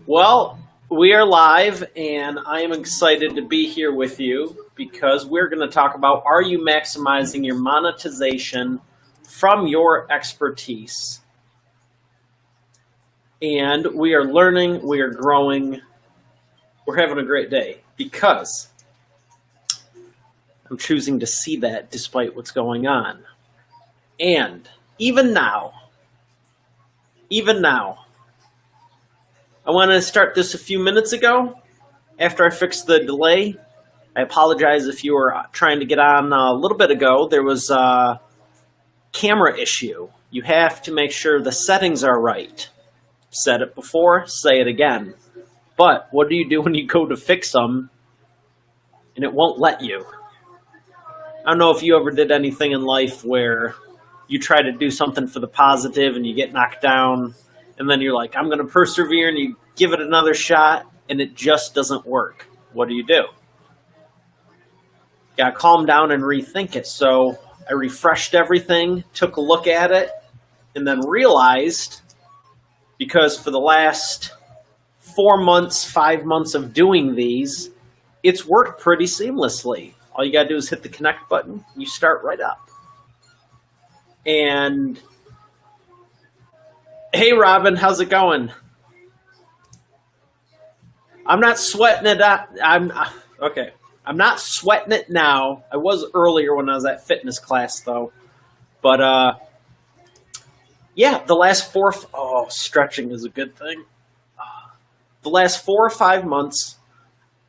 Well, we are live, and I am excited to be here with you because we're going to talk about, are you maximizing your monetization from your expertise? And we are learning, we are growing, we're having a great day because I'm choosing to see that despite what's going on. And even now, I wanted to start this a few minutes ago after I fixed the delay. I apologize if you were trying to get on a little bit ago. There was a camera issue. You have to make sure the settings are right. Said it before, say it again. But what do you do when you go to fix them and it won't let you? I don't know if you ever did anything in life where you try to do something for the positive and you get knocked down, and then you're like, I'm going to persevere, and you give it another shot, and it just doesn't work. What do? You got to calm down and rethink it. So I refreshed everything, took a look at it, and then realized, because for the last 4 months, 5 months of doing these, it's worked pretty seamlessly. All you got to do is hit the connect button. You start right up. And hey, Robin, how's it going? I'm not sweating it out. Okay. I'm not sweating it now. I was earlier when I was at fitness class, though. But yeah, the last stretching is a good thing. The last 4 or 5 months,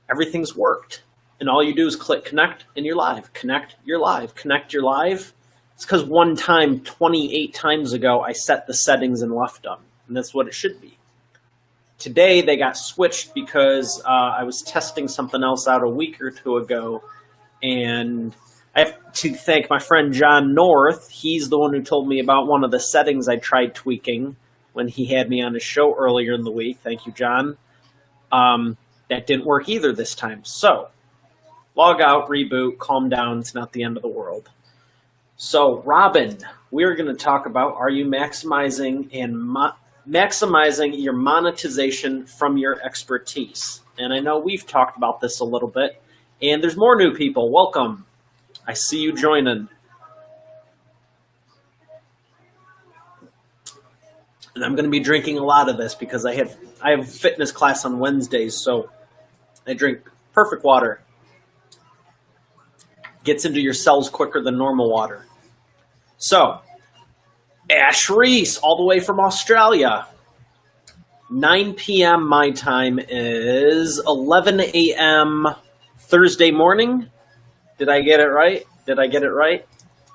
everything's worked. And all you do is click connect, and you're live. Connect, you're live. Connect, you're live. It's because one time, 28 times ago, I set the settings and left them. And that's what it should be. Today, they got switched because I was testing something else out a week or two ago. And I have to thank my friend John North. He's the one who told me about one of the settings I tried tweaking when he had me on his show earlier in the week. Thank you, John. That didn't work either this time. So, log out, reboot, calm down. It's not the end of the world. So, Robin, we're going to talk about, are you maximizing your monetization from your expertise? And I know we've talked about this a little bit, and there's more new people. Welcome. I see you joining. And I'm going to be drinking a lot of this because I have fitness class on Wednesdays, so I drink perfect water. Gets into your cells quicker than normal water. So, Ash Reese, all the way from Australia. 9 p.m. my time is 11 a.m. Thursday morning. Did I get it right?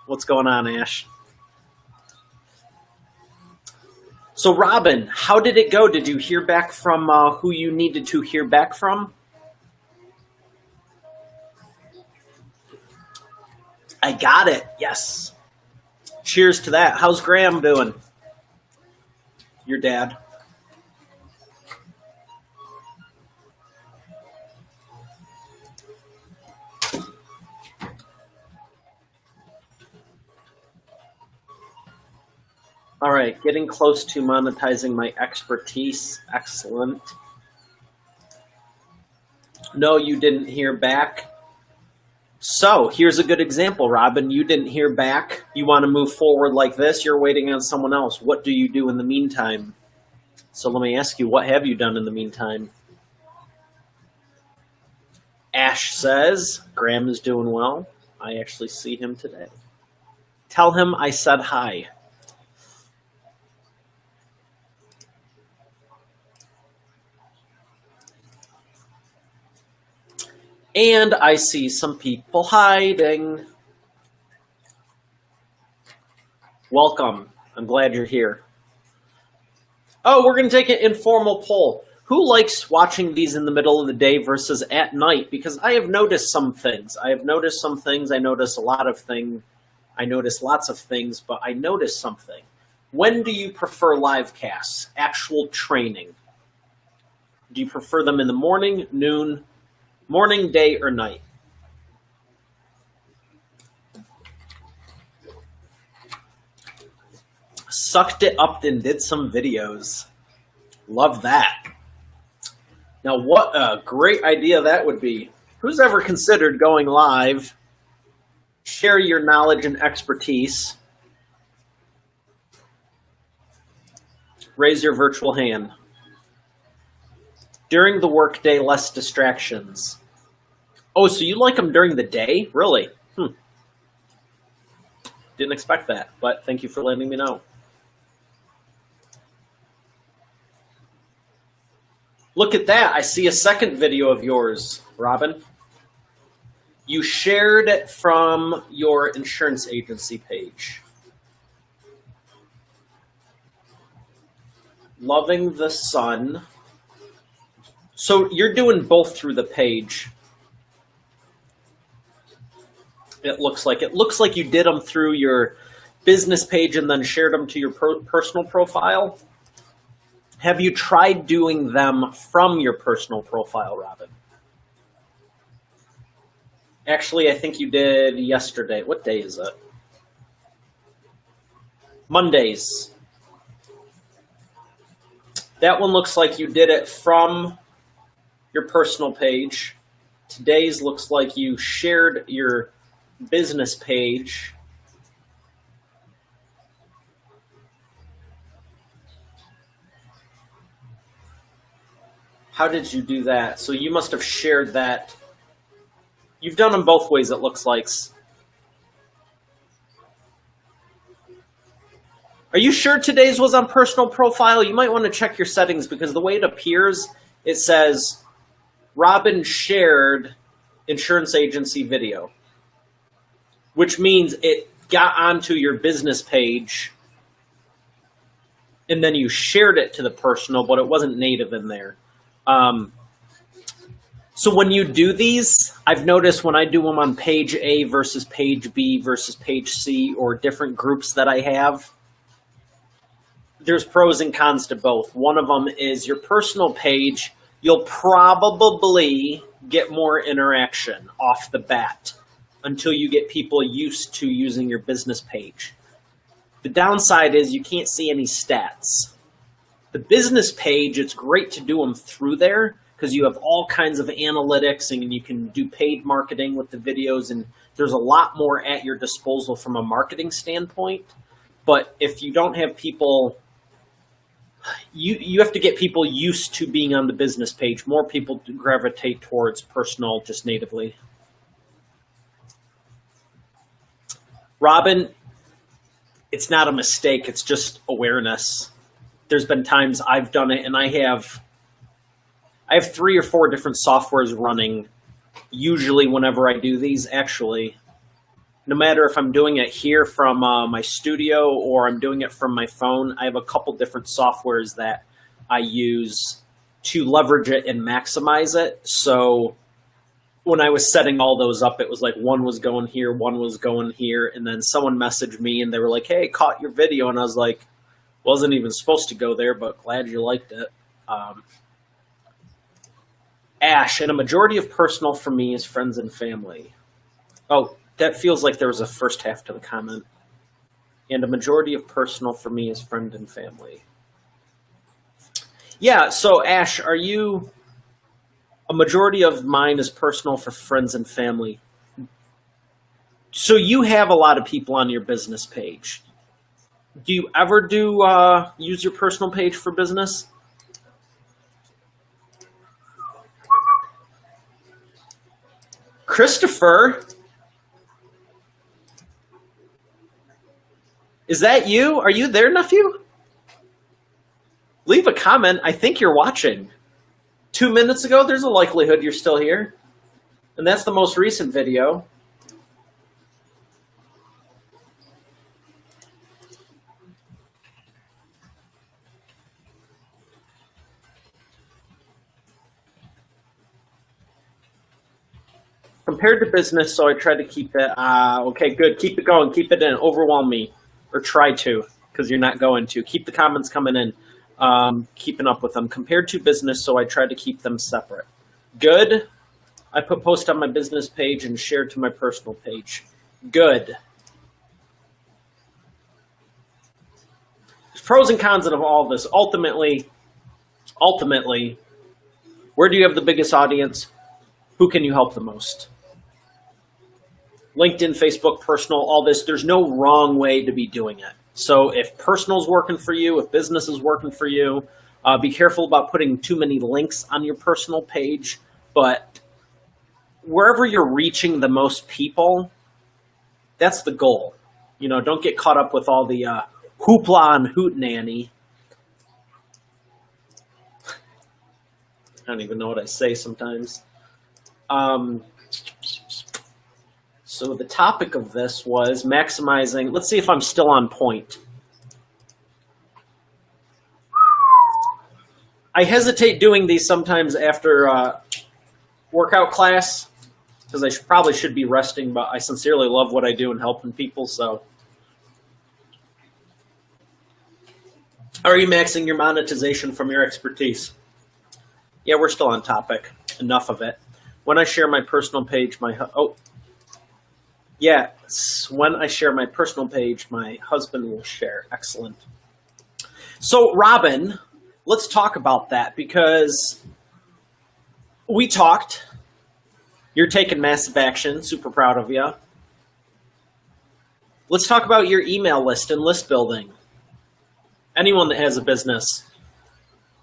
What's going on, Ash? So, Robin, how did it go? Did you hear back from who you needed to hear back from? I got it. Yes. Cheers to that. How's Graham doing? Your dad. All right. Getting close to monetizing my expertise. Excellent. No, you didn't hear back. So here's a good example, Robin. You didn't hear back. You want to move forward like this. You're waiting on someone else. What do you do in the meantime? So let me ask you, what have you done in the meantime? Ash says, Graham is doing well. I actually see him today. Tell him I said hi. And I see some people hiding. Welcome. I'm glad you're here. Oh, we're going to take an informal poll. Who likes watching these in the middle of the day versus at night? Because I have noticed some things. I notice a lot of things. I notice lots of things, but I noticed something. When do you prefer live casts, actual training? Do you prefer them in the morning, noon, morning, day, or night? sucked it up and did some videos. Love that. Now, what a great idea that would be. Who's ever considered going live? Share your knowledge and expertise. Raise your virtual hand. During the workday, less distractions. Oh, so you like them during the day? Really? Didn't expect that, but thank you for letting me know. Look at that. I see a second video of yours, Robin. You shared it from your insurance agency page. Loving the sun. So you're doing both through the page. It looks like you did them through your business page and then shared them to your personal profile. Have you tried doing them from your personal profile, Robin? Actually, I think you did yesterday. What day is it? Mondays. That one looks like you did it from your personal page. Today's looks like you shared your business page. How did you do that? So you must have shared that. You've done them both ways, it looks like. Are you sure today's was on personal profile? You might want to check your settings because the way it appears, it says Robin shared insurance agency video, which means it got onto your business page and then you shared it to the personal, but it wasn't native in there. So when you do these, I've noticed when I do them on page A versus page B versus page C or different groups that I have, there's pros and cons to both. One of them is your personal page, you'll probably get more interaction off the bat until you get people used to using your business page. The downside is you can't see any stats. The business page, it's great to do them through there because you have all kinds of analytics and you can do paid marketing with the videos, and there's a lot more at your disposal from a marketing standpoint. But if you don't have people, you have to get people used to being on the business page. More people gravitate towards personal just natively. Robin, it's not a mistake. It's just awareness. There's been times I've done it and I have 3 or 4 different softwares running usually whenever I do these. Actually, no matter if I'm doing it here from my studio or I'm doing it from my phone, I have a couple different softwares that I use to leverage it and maximize it. So when I was setting all those up, it was like one was going here, one was going here, and then someone messaged me and they were like, "Hey, caught your video," and I was like, wasn't even supposed to go there, but glad you liked it. Ash, and a majority of personal for me is friends and family. Oh, that feels like there was a first half to the comment. And a majority of personal for me is friend and family. Yeah, so Ash, are you... A majority of mine is personal for friends and family. So you have a lot of people on your business page. Do you ever use your personal page for business? Christopher, is that you? Are you there, nephew? Leave a comment. I think you're watching. 2 minutes ago, there's a likelihood you're still here. And that's the most recent video. Compared to business, so I try to keep it. Okay, good. Keep it going. Keep it in. Overwhelm me. Or try to, because you're not going to. Keep the comments coming in. Keeping up with them. Compared to business, so I try to keep them separate. Good. I put post on my business page and share to my personal page. Good. pros and cons of all this. Ultimately, where do you have the biggest audience? Who can you help the most? LinkedIn, Facebook, personal, all this, there's no wrong way to be doing it. So if personal's working for you, if business is working for you, be careful about putting too many links on your personal page. But wherever you're reaching the most people, that's the goal. You know, don't get caught up with all the hoopla and hootenanny. I don't even know what I say sometimes. So the topic of this was maximizing. Let's see if I'm still on point. I hesitate doing these sometimes after workout class because I probably should be resting, but I sincerely love what I do and helping people. So, are you maxing your monetization from your expertise? Yeah, we're still on topic. Enough of it. When I share my personal page, when I share my personal page, my husband will share. Excellent. So, Robin, let's talk about that because we talked. You're taking massive action. Super proud of you. Let's talk about your email list and list building. Anyone that has a business,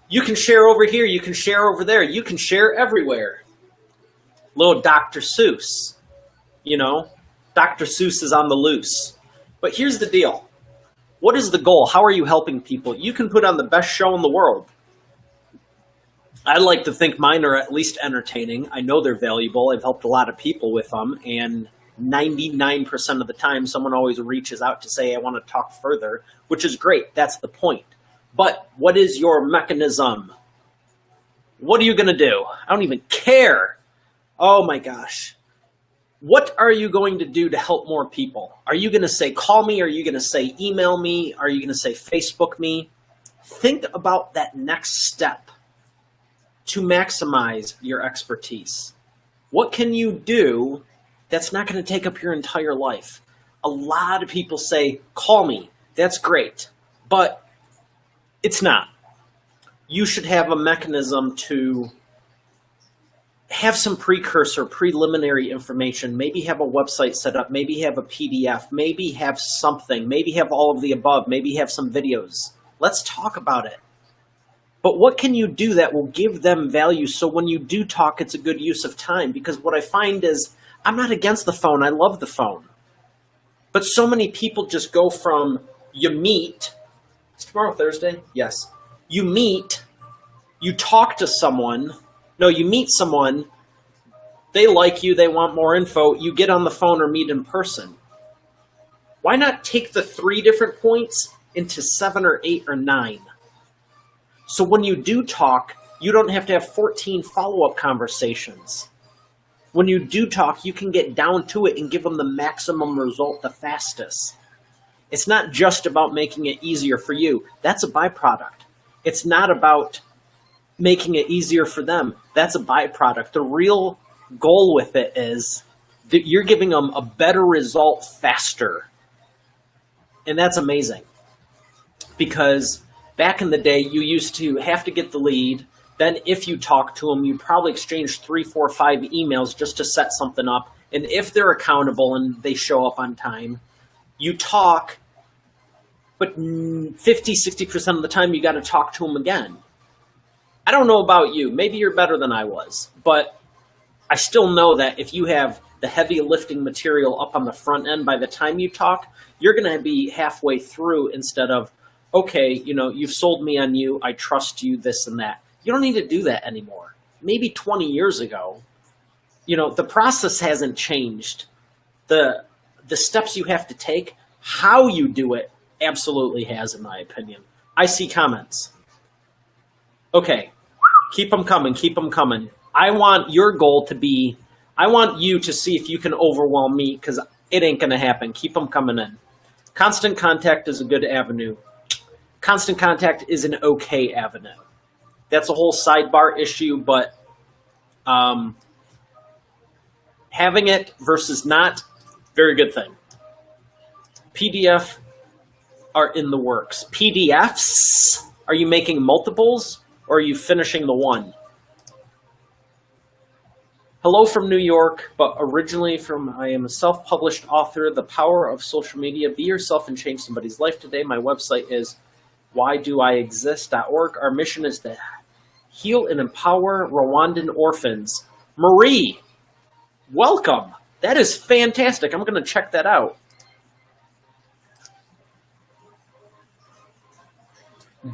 you can share over here. You can share over there. You can share everywhere. Little Dr. Seuss, you know, Dr. Seuss is on the loose. But here's the deal. What is the goal? How are you helping people? You can put on the best show in the world. I like to think mine are at least entertaining. I know they're valuable. I've helped a lot of people with them. And 99% of the time, someone always reaches out to say, I want to talk further, which is great. That's the point. But what is your mechanism? What are you going to do? I don't even care. Oh my gosh. What are you going to do to help more people? Are you going to say, call me? Are you going to say, email me? Are you going to say, Facebook me? Think about that next step to maximize your expertise. What can you do that's not going to take up your entire life? A lot of people say, call me. That's great. But it's not. You should have a mechanism to have some precursor, preliminary information, maybe have a website set up, maybe have a PDF, maybe have something, maybe have all of the above, maybe have some videos. Let's talk about it. But what can you do that will give them value so when you do talk, it's a good use of time? Because what I find is I'm not against the phone. I love the phone. But so many people just go from you meet. Is tomorrow Thursday? Yes. You meet, you talk to someone. No, you meet someone. They like you. They want more info. You get on the phone or meet in person. Why not take the 3 different points into 7 or 8 or 9? So when you do talk, you don't have to have 14 follow-up conversations. When you do talk, you can get down to it and give them the maximum result the fastest. It's not just about making it easier for you. That's a byproduct. It's not about making it easier for them. That's a byproduct. The real goal with it is that you're giving them a better result faster. And that's amazing. Because back in the day, you used to have to get the lead. Then if you talk to them, you probably exchange 3, 4, 5 emails just to set something up. And if they're accountable and they show up on time, you talk, but 50, 60% of the time you got to talk to them again. I don't know about you. Maybe you're better than I was, but I still know that if you have the heavy lifting material up on the front end, by the time you talk, you're going to be halfway through instead of, okay, you know, you've sold me on you. I trust you, this and that. You don't need to do that anymore. Maybe 20 years ago, you know, the process hasn't changed. The steps you have to take, how you do it, absolutely has, in my opinion. I see comments. Okay, keep them coming, keep them coming. I want your goal to be, I want you to see if you can overwhelm me, because it ain't going to happen. Keep them coming in. Constant contact is a good avenue. Constant contact is an okay avenue. That's a whole sidebar issue, but having it versus not, very good thing. PDF, are in the works? PDFs? Are you making multiples, or are you finishing the one? Hello from New York, but originally I am a self-published author. The power of social media. Be yourself and change somebody's life today. My website is whydoiexist.org. Our mission is to heal and empower Rwandan orphans. Marie, welcome. That is fantastic. I'm going to check that out.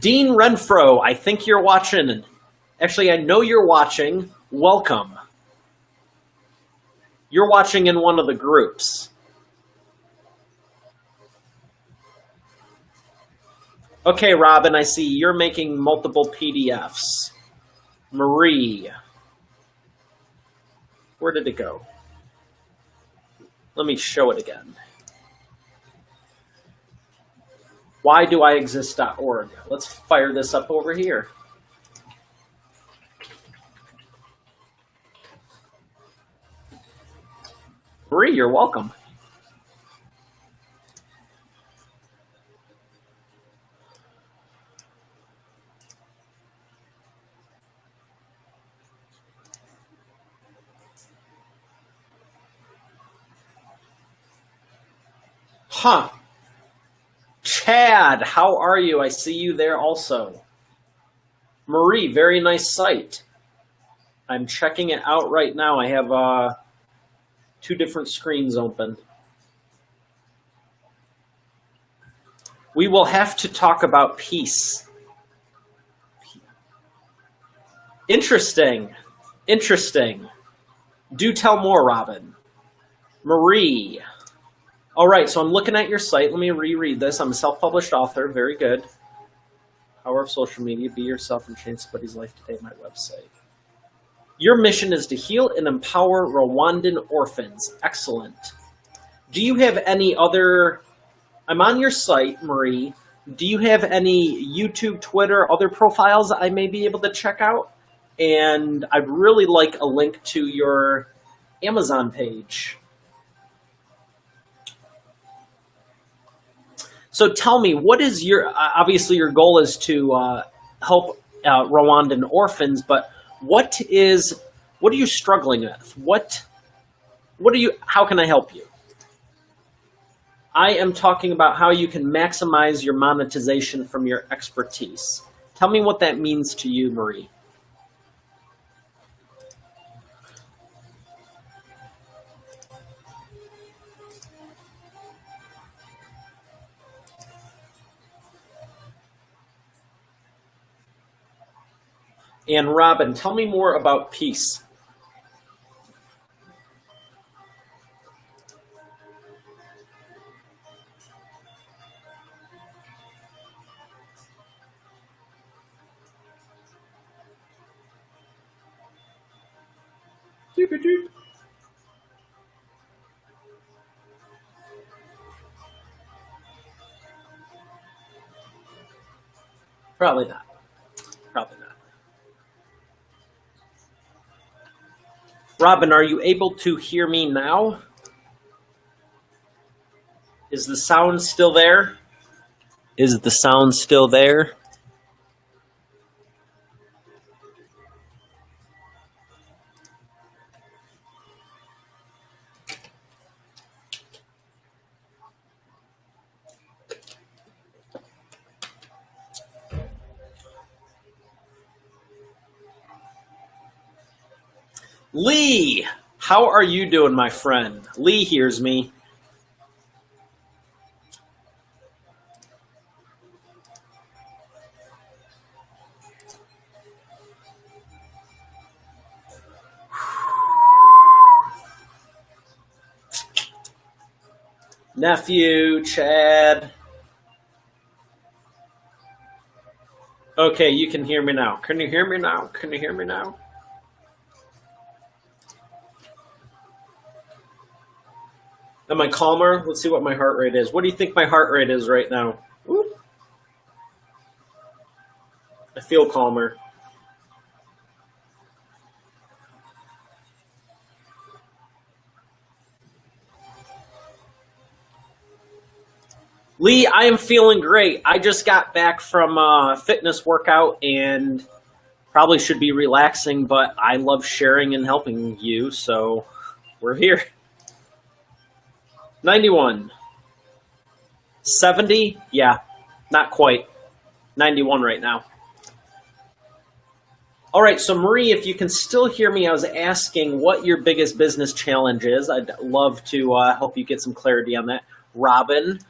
Dean Renfro, I think you're watching. Actually, I know you're watching. Welcome. You're watching in one of the groups. Okay, Robin, I see you're making multiple PDFs. Marie. Where did it go? Let me show it again. Whydoiexist.org. Let's fire this up over here. Marie, you're welcome. Huh. Chad, how are you? I see you there also. Marie, very nice site. I'm checking it out right now. I have two different screens open. We will have to talk about peace. Interesting. Interesting. Do tell more, Robin. Marie. All right, so I'm looking at your site. Let me reread this. I'm a self-published author. Very good. Power of social media. Be yourself and change somebody's life today. My website. Your mission is to heal and empower Rwandan orphans. Excellent. Do you have any other... I'm on your site, Marie. Do you have any YouTube, Twitter, other profiles I may be able to check out? And I'd really like a link to your Amazon page. So tell me, what is your, obviously your goal is to help Rwandan orphans, but what are you struggling with? How can I help you? I am talking about how you can maximize your monetization from your expertise. Tell me what that means to you, Marie. And Robin, tell me more about peace. Probably not. Probably not. Robin, are you able to hear me now? Is the sound still there? Is the sound still there? Lee, how are you doing, my friend? Lee hears me. Nephew, Chad. Okay, you can hear me now. Can you hear me now? Can you hear me now? Am I calmer? Let's see what my heart rate is. What do you think my heart rate is right now? Whoop. I feel calmer. Lee, I am feeling great. I just got back from a fitness workout and probably should be relaxing, but I love sharing and helping you, so we're here. 91. 70? Yeah, not quite. 91 right now. All right, so Marie, if you can still hear me, I was asking what your biggest business challenge is. I'd love to help you get some clarity on that. Robin,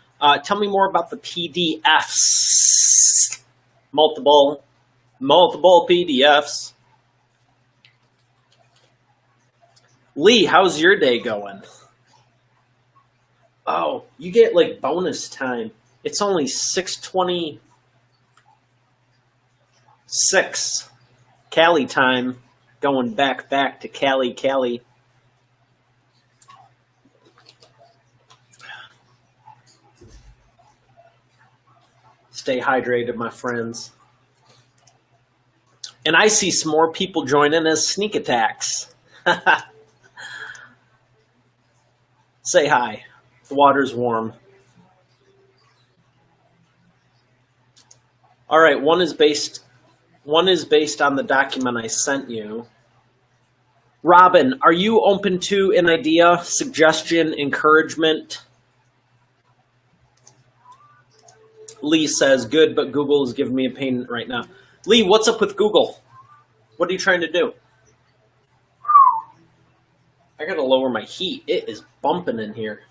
tell me more about the PDFs. Multiple PDFs. Lee, how's your day going? Oh, you get like bonus time. It's only 6:26. Cali time. Going back to Cali. Stay hydrated, my friends. And I see some more people joining as sneak attacks. Say hi. The water's warm. All right, one is based on the document I sent you. Robin, are you open to an idea, suggestion, encouragement? Lee says, good, but Google is giving me a pain right now. Lee, what's up with Google? What are you trying to do? I gotta lower my heat. It is bumping in here.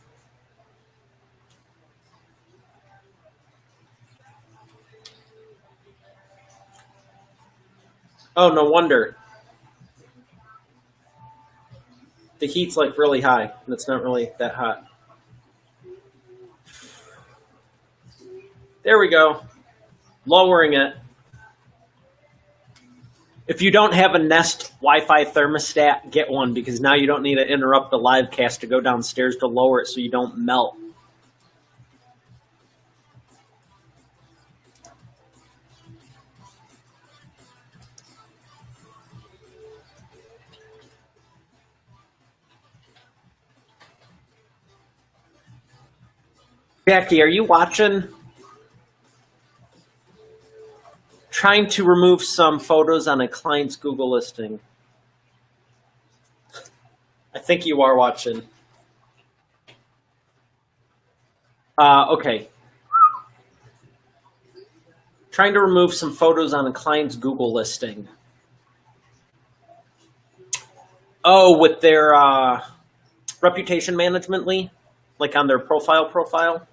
Oh, no wonder. The heat's like really high, and it's not really that hot. There we go. Lowering it. If you don't have a Nest Wi-Fi thermostat, get one, because now you don't need to interrupt the live cast to go downstairs to lower it so you don't melt. Jackie, are you watching? Trying to remove some photos on a client's Google listing. I think you are watching. Okay. Trying to remove some photos on a client's Google listing. Oh, with their reputation management, Lee? Like on their profile?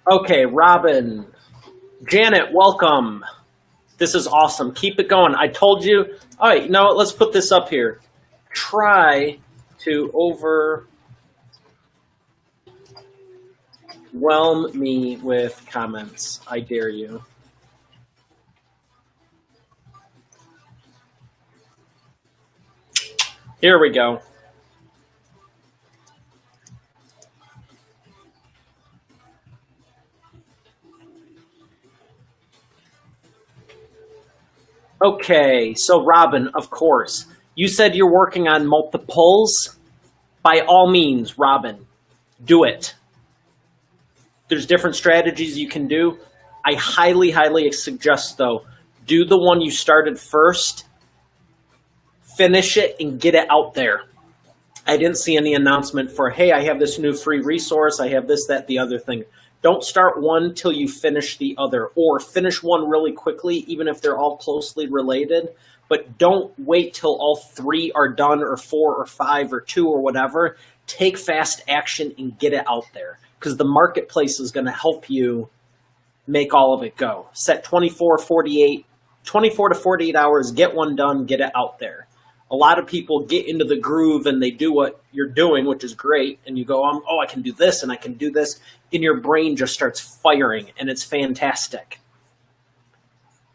Okay, Robin. Janet, welcome. This is awesome. Keep it going. I told you. All right, now let's put this up here. Try to overwhelm me with comments. I dare you. Here we go. Okay, so Robin, of course, you said you're working on multiples. By all means, Robin, do it. There's different strategies you can do. I highly suggest, though, do the one you started first, finish it, and get it out there. I didn't see any announcement for, hey, I have this new free resource, I have this, that, the other thing. Don't start one till you finish the other, or finish one really quickly, even if they're all closely related. But don't wait till all three are done, or four, or five, or two, or whatever. Take fast action and get it out there, because the marketplace is going to help you make all of it go. Set 24 to 48 hours, get one done, get it out there. A lot of people get into the groove and they do what you're doing, which is great. And you go, oh, I can do this and I can do this. And your brain just starts firing and it's fantastic.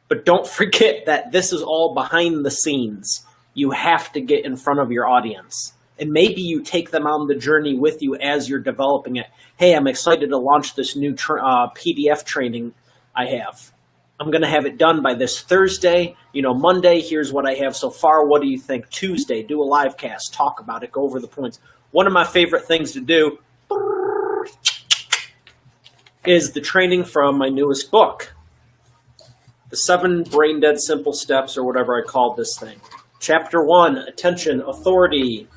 But don't forget that this is all behind the scenes. You have to get in front of your audience. And maybe you take them on the journey with you as you're developing it. Hey, I'm excited to launch this new PDF training I have. I'm going to have it done by this Thursday. Monday, here's what I have so far. What do you think? Tuesday, do a live cast. Talk about it. Go over the points. One of my favorite things to do is the training from my newest book, The 7 Brain Dead Simple Steps, or whatever I called this thing. Chapter 1, attention, authority,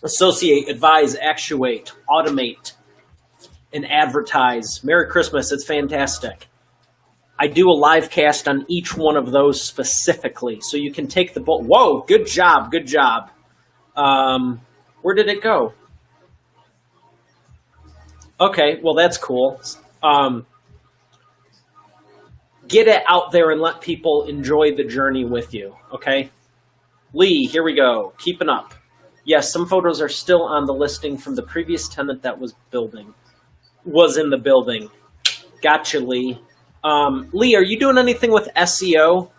associate, advise, actuate, automate, and advertise. Merry Christmas. It's fantastic. I do a live cast on each one of those specifically. So you can take the book. Whoa, good job. Good job. Where did it go? Okay, well, that's cool. Get it out there and let people enjoy the journey with you, okay? Lee, here we go. Keeping up. Yes, some photos are still on the listing from the previous tenant that was in the building. Gotcha, Lee. Lee, are you doing anything with SEO?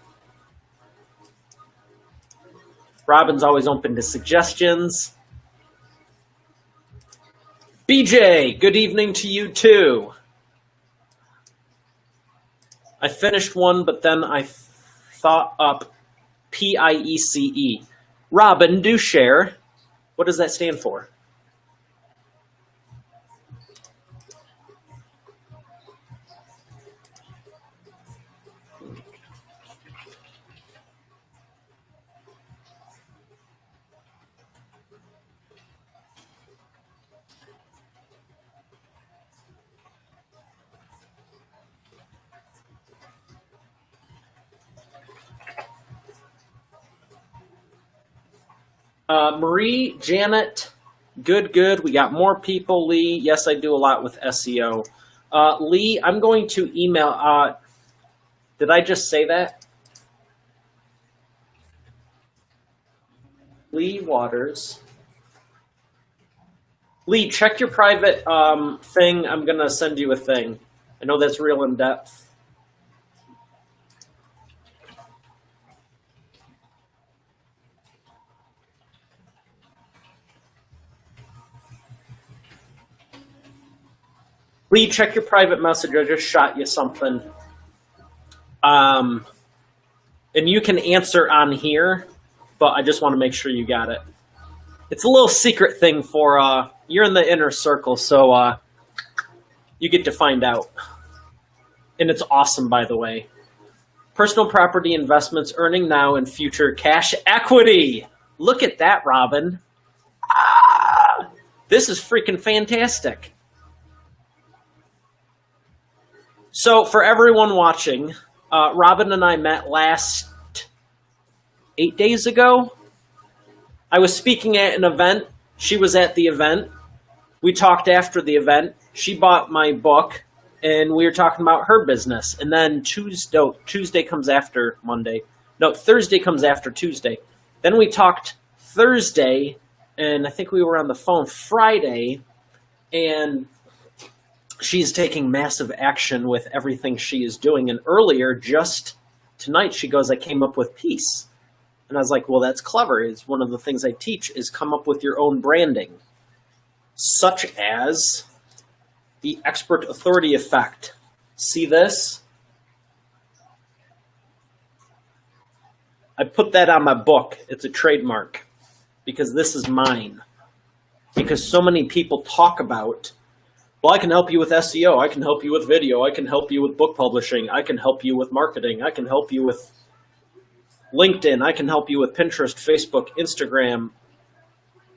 Robin's always open to suggestions. BJ, good evening to you too. I finished one, but then I thought up PIECE. Robin, do share. What does that stand for? Marie, Janet, good. We got more people. Lee, yes, I do a lot with SEO. Lee, I'm going to email. Did I just say that? Lee Waters. Lee, check your private thing. I'm going to send you a thing. I know that's real in depth. Lee, check your private message. I just shot you something. And you can answer on here, but I just want to make sure you got it. It's a little secret thing for, you're in the inner circle, so you get to find out. And it's awesome, by the way. Personal property investments, earning now and future cash equity. Look at that, Robin. This is freaking fantastic. So for everyone watching, Robin and I met last 8 days ago. I was speaking at an event. She was at the event. We talked after the event. She bought my book, and we were talking about her business. And then Tuesday comes after Monday. No, Thursday comes after Tuesday. Then we talked Thursday, and I think we were on the phone Friday, and she's taking massive action with everything she is doing. And earlier, just tonight, she goes, I came up with peace. And I was like, well, that's clever. It's one of the things I teach is come up with your own branding, such as the expert authority effect. See this? I put that on my book. It's a trademark because this is mine. Because so many people talk about, well, I can help you with SEO. I can help you with video. I can help you with book publishing. I can help you with marketing. I can help you with LinkedIn. I can help you with Pinterest, Facebook, Instagram.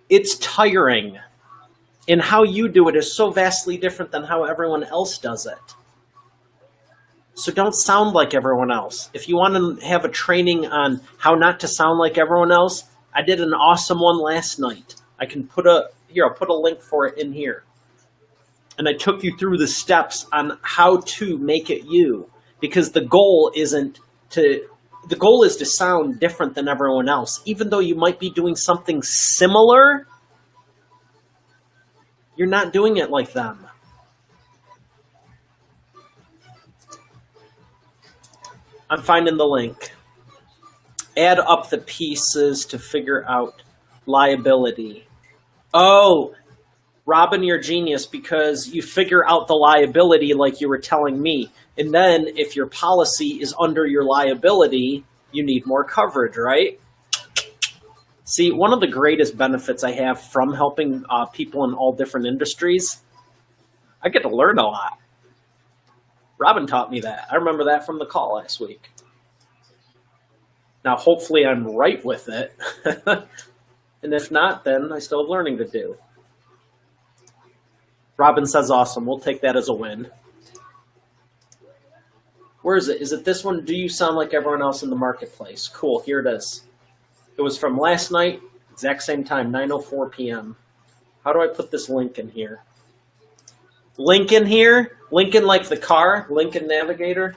It's tiring. And how you do it is so vastly different than how everyone else does it. So don't sound like everyone else. If you want to have a training on how not to sound like everyone else, I did an awesome one last night. I can I'll put a link for it in here. And I took you through the steps on how to make it you, because the goal is to sound different than everyone else. Even though you might be doing something similar, you're not doing it like them. I'm finding the link. Add up the pieces to figure out liability. Oh, Robin, you're a genius because you figure out the liability like you were telling me. And then if your policy is under your liability, you need more coverage, right? See, one of the greatest benefits I have from helping people in all different industries, I get to learn a lot. Robin taught me that. I remember that from the call last week. Now, hopefully I'm right with it. And if not, then I still have learning to do. Robin says awesome. We'll take that as a win. Where is it? Is it this one? Do you sound like everyone else in the marketplace? Cool. Here it is. It was from last night, exact same time, 9:04 p.m. How do I put this link in here? Link in here? Lincoln like the car? Lincoln Navigator?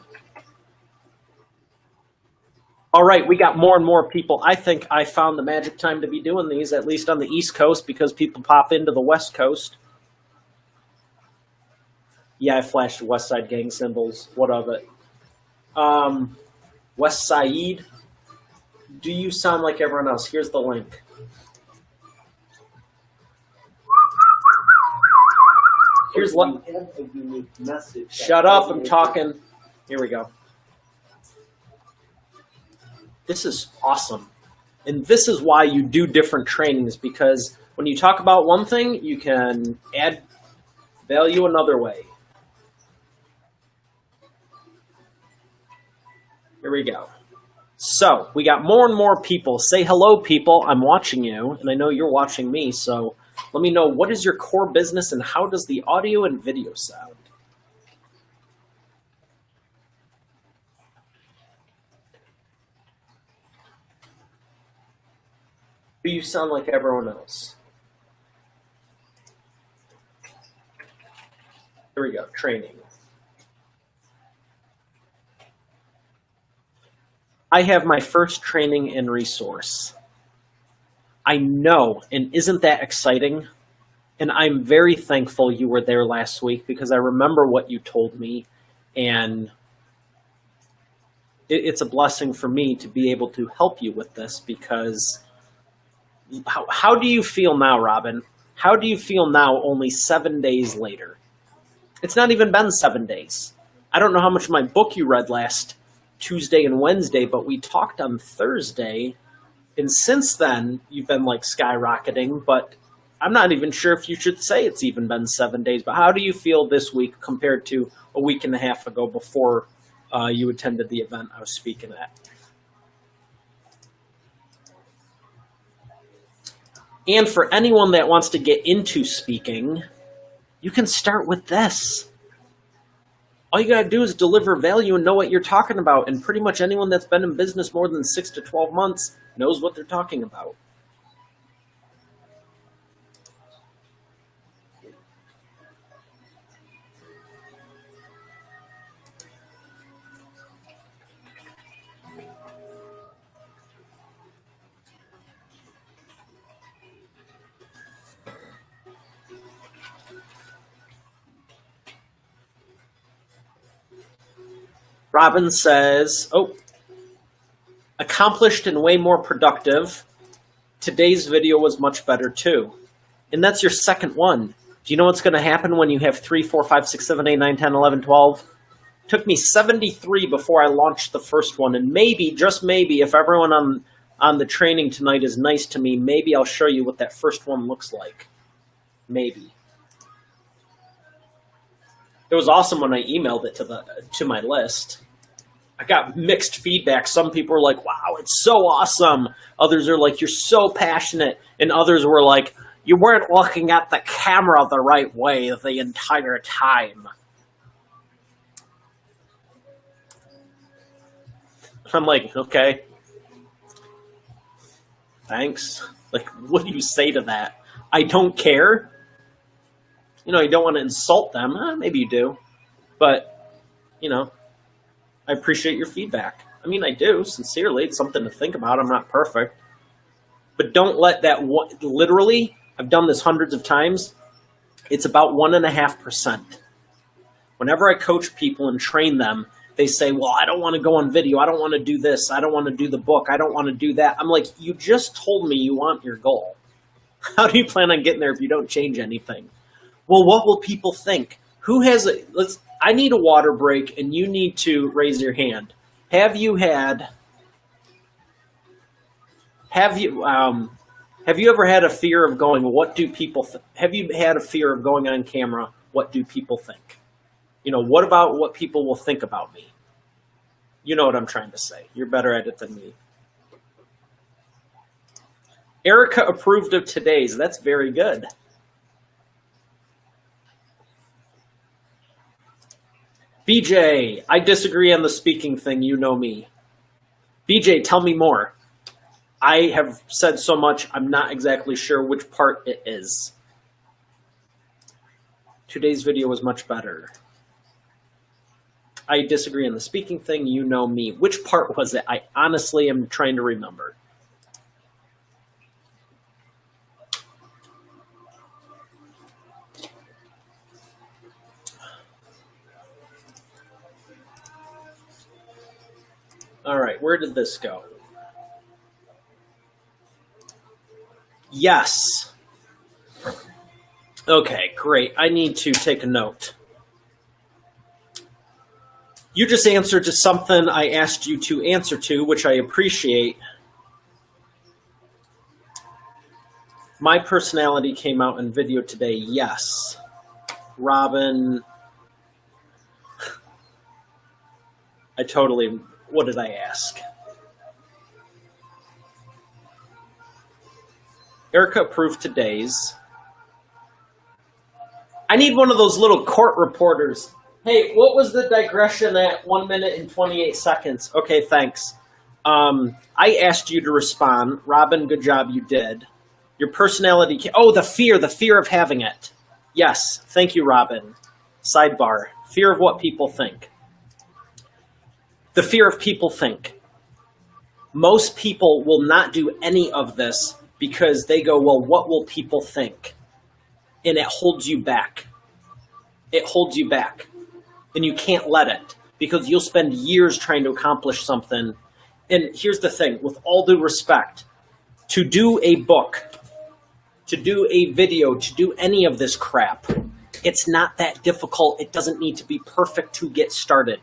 All right, we got more and more people. I think I found the magic time to be doing these, at least on the East Coast, because people pop into the West Coast. Yeah, I flashed West Side Gang symbols. What of it? West Side. Do you sound like everyone else? Here's the link. Here's what. Shut up! I'm talking. Here we go. This is awesome, and this is why you do different trainings, because when you talk about one thing, you can add value another way. Here we go. So we got more and more people. Say hello, people. I'm watching you, and I know you're watching me. So let me know, what is your core business, and how does the audio and video sound? Do you sound like everyone else? Here we go. Training. I have my first training and resource. I know, and isn't that exciting? And I'm very thankful you were there last week, because I remember what you told me, and it's a blessing for me to be able to help you with this, because how do you feel now, Robin? How do you feel now, only 7 days later? It's not even been 7 days. I don't know how much of my book you read last Tuesday and Wednesday, but we talked on Thursday, and since then you've been like skyrocketing, but I'm not even sure if you should say it's even been 7 days. But how do you feel this week compared to a week and a half ago before you attended the event I was speaking at? And for anyone that wants to get into speaking, you can start with this. All you got to do is deliver value and know what you're talking about. And pretty much anyone that's been in business more than 6 to 12 months knows what they're talking about. Robin says, oh, accomplished and way more productive. Today's video was much better too. And that's your second one. Do you know what's going to happen when you have 3, 4, 5, 6, 7, 8, 9, 10, 11, 12? It took me 73 before I launched the first one. And maybe, just maybe, if everyone on the training tonight is nice to me, maybe I'll show you what that first one looks like. Maybe. It was awesome when I emailed it to my list. I got mixed feedback. Some people were like, wow, it's so awesome. Others are like, you're so passionate. And others were like, you weren't looking at the camera the right way the entire time. I'm like, okay. Thanks. Like, what do you say to that? I don't care. You know, you don't want to insult them. Maybe you do. But, you know, I appreciate your feedback. I mean, I do, sincerely. It's something to think about. I'm not perfect. But don't let that, literally, I've done this hundreds of times. It's about 1.5%. Whenever I coach people and train them, they say, well, I don't want to go on video. I don't want to do this. I don't want to do the book. I don't want to do that. I'm like, you just told me you want your goal. How do you plan on getting there if you don't change anything? Well, what will people think? Who has a, I need a water break and you need to raise your hand. Have you ever had a fear of going, what do people have you had a fear of going on camera, what do people think? You know, what about what people will think about me? You know what I'm trying to say. You're better at it than me. Erica approved of today's. That's very good. BJ, I disagree on the speaking thing. You know me. BJ, tell me more. I have said so much, I'm not exactly sure which part it is. Today's video was much better. I disagree on the speaking thing. You know me. Which part was it? I honestly am trying to remember. All right, where did this go? Yes. Okay, great. I need to take a note. You just answered to something I asked you to answer to, which I appreciate. My personality came out in video today. Yes. Robin. What did I ask? Erica approved today's. I need one of those little court reporters. Hey, what was the digression at 1 minute and 28 seconds? Okay, thanks. I asked you to respond. Robin, good job, you did. Your personality, the fear of having it. Yes, thank you, Robin. Sidebar, fear of what people think. The fear of people think. Most people will not do any of this because they go, well, what will people think? And it holds you back. It holds you back. And you can't let it because you'll spend years trying to accomplish something. And here's the thing, with all due respect, to do a book, to do a video, to do any of this crap, it's not that difficult. It doesn't need to be perfect to get started.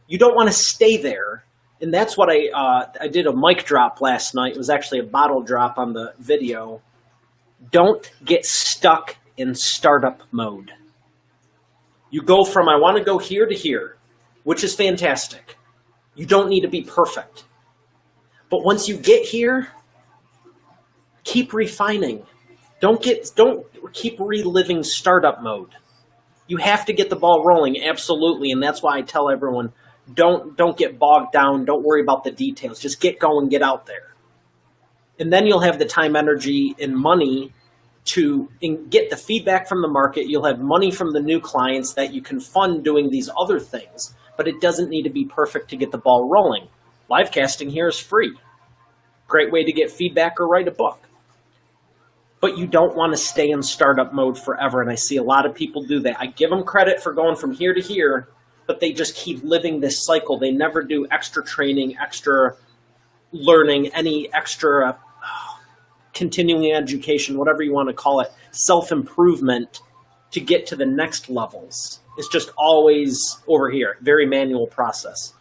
You don't want to stay there. And that's what I did a mic drop last night. It was actually a bottle drop on the video. Don't get stuck in startup mode. You go from, I want to go here to here, which is fantastic. You don't need to be perfect. But once you get here, keep refining. Don't keep reliving startup mode. You have to get the ball rolling, absolutely. And that's why I tell everyone, don't get bogged down. Don't worry about the details. Just get going, get out there. And then you'll have the time, energy, and money to get the feedback from the market. You'll have money from the new clients that you can fund doing these other things. But it doesn't need to be perfect to get the ball rolling. Live casting here is free. Great way to get feedback or write a book. But you don't want to stay in startup mode forever. And I see a lot of people do that. I give them credit for going from here to here, but they just keep living this cycle. They never do extra training, extra learning, any extra continuing education, whatever you want to call it, self-improvement to get to the next levels. It's just always over here, very manual process.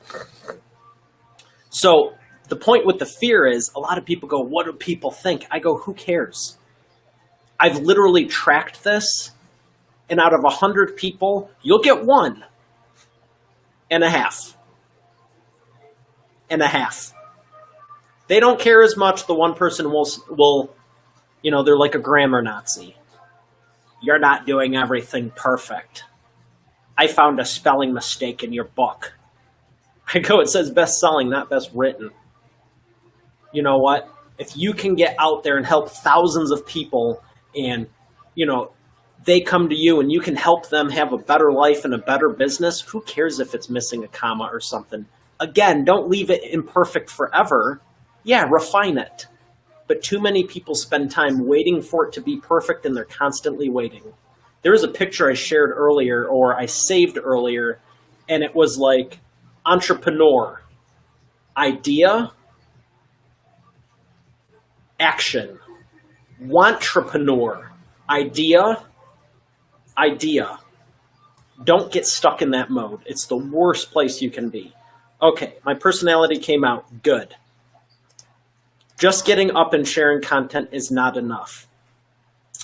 So the point with the fear is a lot of people go, what do people think? I go, who cares? I've literally tracked this, and out of 100 people, you'll get 1.5. They don't care as much. The one person will, they're like a grammar Nazi. You're not doing everything perfect. I found a spelling mistake in your book. I go, it says best selling, not best written. You know what? If you can get out there and help thousands of people and, they come to you and you can help them have a better life and a better business, who cares if it's missing a comma or something? Again, don't leave it imperfect forever. Yeah, refine it. But too many people spend time waiting for it to be perfect, and they're constantly waiting. There was a picture I shared earlier, or I saved earlier, and it was like entrepreneur, idea, action, Wantrepreneur. Idea. Don't get stuck in that mode. It's the worst place you can be. Okay, my personality came out. Good. Just getting up and sharing content is not enough.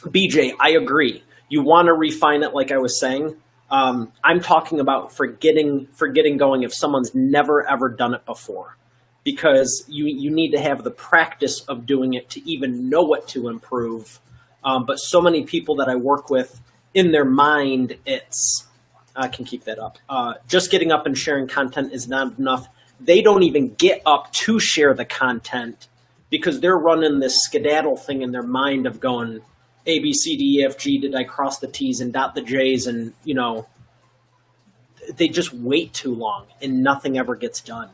BJ, I agree. You want to refine it like I was saying. I'm talking about for getting going if someone's never, ever done it before. Because you need to have the practice of doing it to even know what to improve. But so many people that I work with, in their mind, I can keep that up. Just getting up and sharing content is not enough. They don't even get up to share the content because they're running this skedaddle thing in their mind of going, A, B, C, D, E, F, G, did I cross the T's and dot the J's? And, they just wait too long and nothing ever gets done.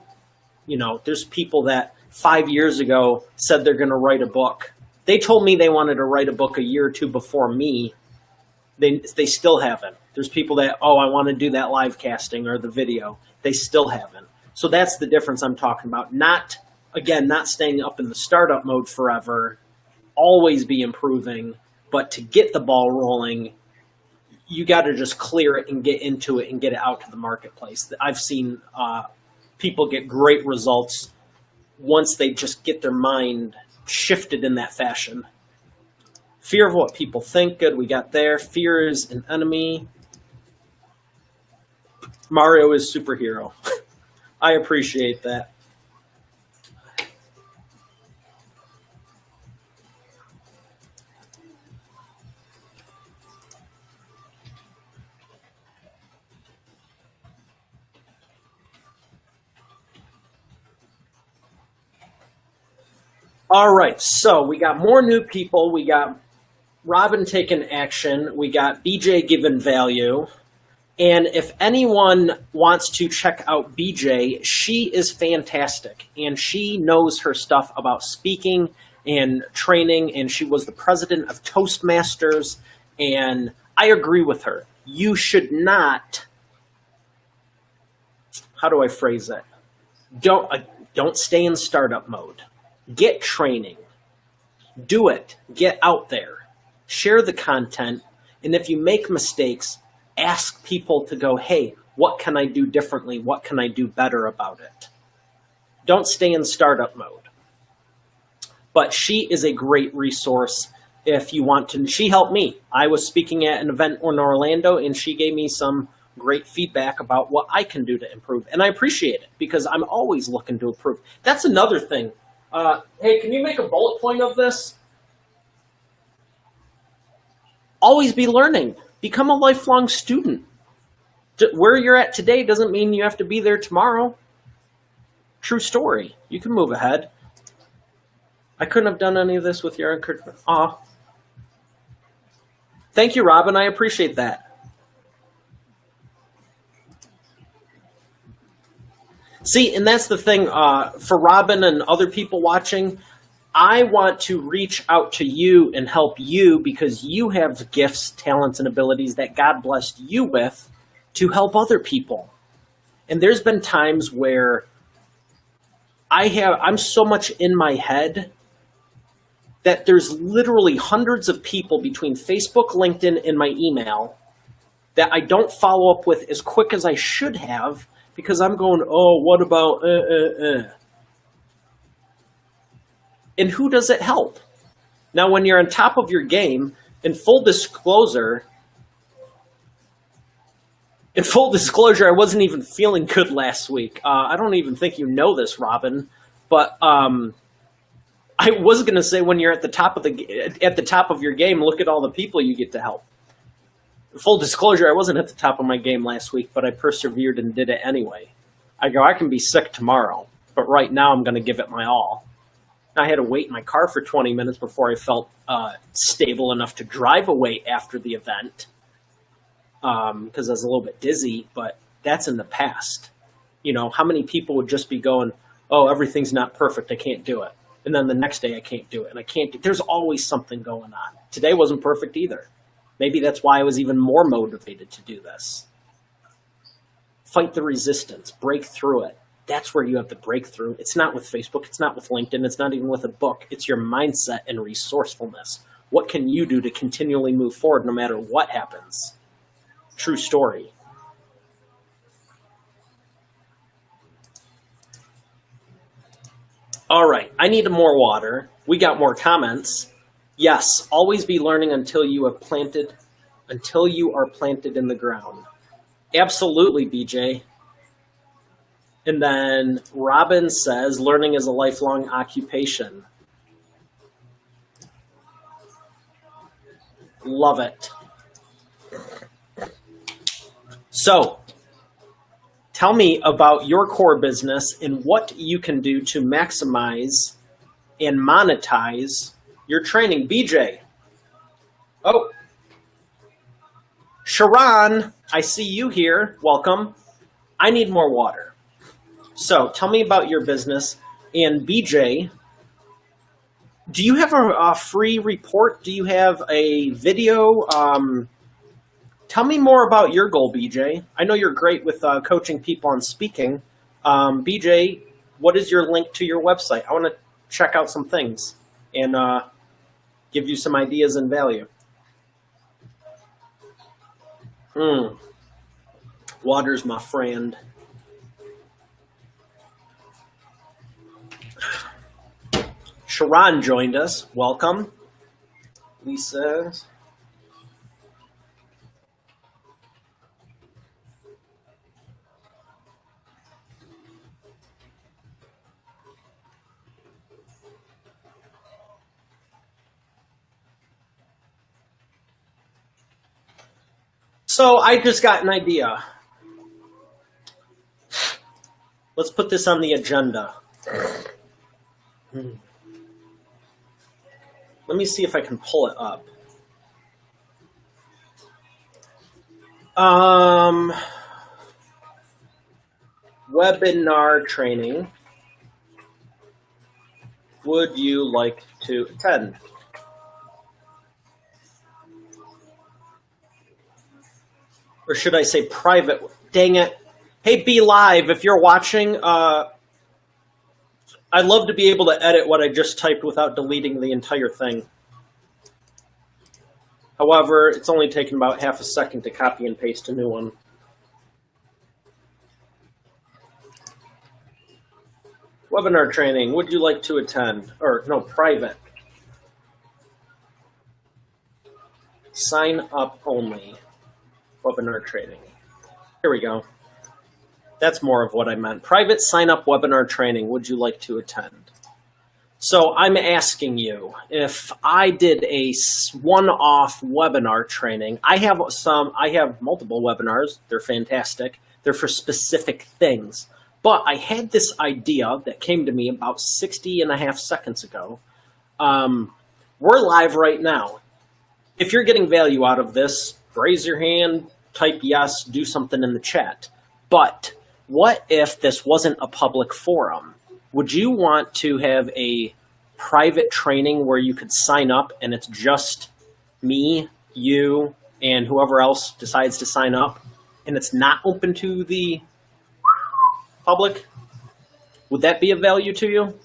There's people that 5 years ago said they're going to write a book. They told me they wanted to write a book a year or two before me. They still haven't. There's people that, I want to do that live casting or the video. They still haven't. So that's the difference I'm talking about. Not staying up in the startup mode forever, always be improving, but to get the ball rolling, you got to just clear it and get into it and get it out to the marketplace. I've seen people get great results once they just get their mind shifted in that fashion. Fear of what people think. Good, we got there. Fear is an enemy. Mario is superhero. I appreciate that. All right, so we got more new people. We got Robin taking action. We got BJ giving value. And if anyone wants to check out BJ, she is fantastic. And she knows her stuff about speaking and training. And she was the president of Toastmasters. And I agree with her. You should not, how do I phrase it? Don't stay in startup mode. Get training. Do it. Get out there. Share the content. And if you make mistakes, ask people to go, hey, what can I do differently? What can I do better about it? Don't stay in startup mode. But she is a great resource if you want to. She helped me. I was speaking at an event in Orlando, and she gave me some great feedback about what I can do to improve. And I appreciate it because I'm always looking to improve. That's another thing. Hey, can you make a bullet point of this? Always be learning. Become a lifelong student. Where you're at today doesn't mean you have to be there tomorrow. True story. You can move ahead. I couldn't have done any of this with your encouragement. Aw. Thank you, Robin. I appreciate that. See, and that's the thing for Robin and other people watching. I want to reach out to you and help you because you have gifts, talents, and abilities that God blessed you with to help other people. And there's been times where I'm so much in my head that there's literally hundreds of people between Facebook, LinkedIn, and my email that I don't follow up with as quick as I should have because I'm going, what about And who does it help? Now, when you're on top of your game, in full disclosure, I wasn't even feeling good last week. I don't even think you know this, Robin, but I was going to say when you're at the top of your game, look at all the people you get to help. Full disclosure, I wasn't at the top of my game last week, but I persevered and did it anyway. I can be sick tomorrow, but right now I'm going to give it my all. I had to wait in my car for 20 minutes before I felt stable enough to drive away after the event because I was a little bit dizzy, but that's in the past. How many people would just be going, everything's not perfect, I can't do it. And then the next day I can't do it, and I can't. There's always something going on. Today wasn't perfect either. Maybe that's why I was even more motivated to do this. Fight the resistance, break through it. That's where you have the breakthrough. It's not with Facebook. It's not with LinkedIn. It's not even with a book. It's your mindset and resourcefulness. What can you do to continually move forward no matter what happens? True story. All right, I need more water. We got more comments. Yes, always be learning until you are planted in the ground. Absolutely, BJ. And then Robin says, learning is a lifelong occupation. Love it. So, tell me about your core business and what you can do to maximize and monetize your training. BJ. Oh, Sharon, I see you here. Welcome. I need more water. So tell me about your business. And BJ, do you have a free report? Do you have a video? Tell me more about your goal, BJ. I know you're great with coaching people on speaking. BJ, what is your link to your website? I want to check out some things and give you some ideas and value. Water's my friend. Sharon joined us. Welcome. Lisa. So I just got an idea. Let's put this on the agenda. Let me see if I can pull it up. Webinar training. Would you like to attend? Or should I say private? Dang it. Hey, Be Live, if you're watching, I'd love to be able to edit what I just typed without deleting the entire thing. However, it's only taken about half a second to copy and paste a new one. Webinar training, would you like to attend? Or, no, private. Sign up only. Webinar training. Here we go. That's more of what I meant. Private sign-up webinar training. Would you like to attend? So I'm asking you, if I did a one-off webinar training, I have multiple webinars. They're fantastic. They're for specific things. But I had this idea that came to me about 60.5 seconds ago. We're live right now. If you're getting value out of this, raise your hand, type yes, do something in the chat. But what if this wasn't a public forum? Would you want to have a private training where you could sign up and it's just me, you, and whoever else decides to sign up, and it's not open to the public? Would that be of value to you?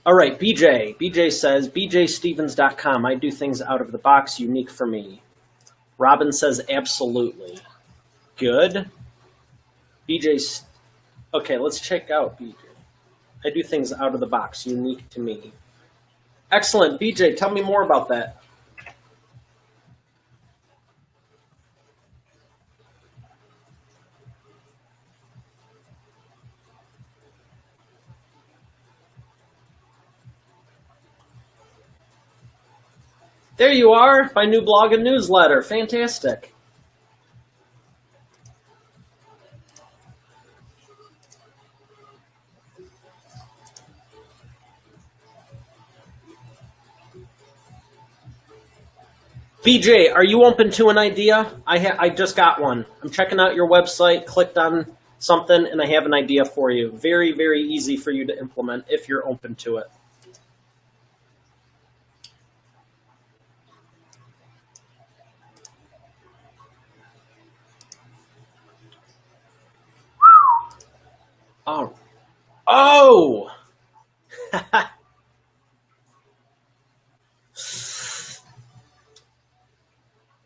All right, BJ. BJ says, bjstevens.com. I do things out of the box, unique for me. Robin says, absolutely. Good. BJ's, okay, let's check out BJ. I do things out of the box, unique to me. Excellent. BJ, tell me more about that. There you are, my new blog and newsletter. Fantastic. BJ, are you open to an idea? I just got one. I'm checking out your website, clicked on something, and I have an idea for you. Very, very easy for you to implement if you're open to it. Oh.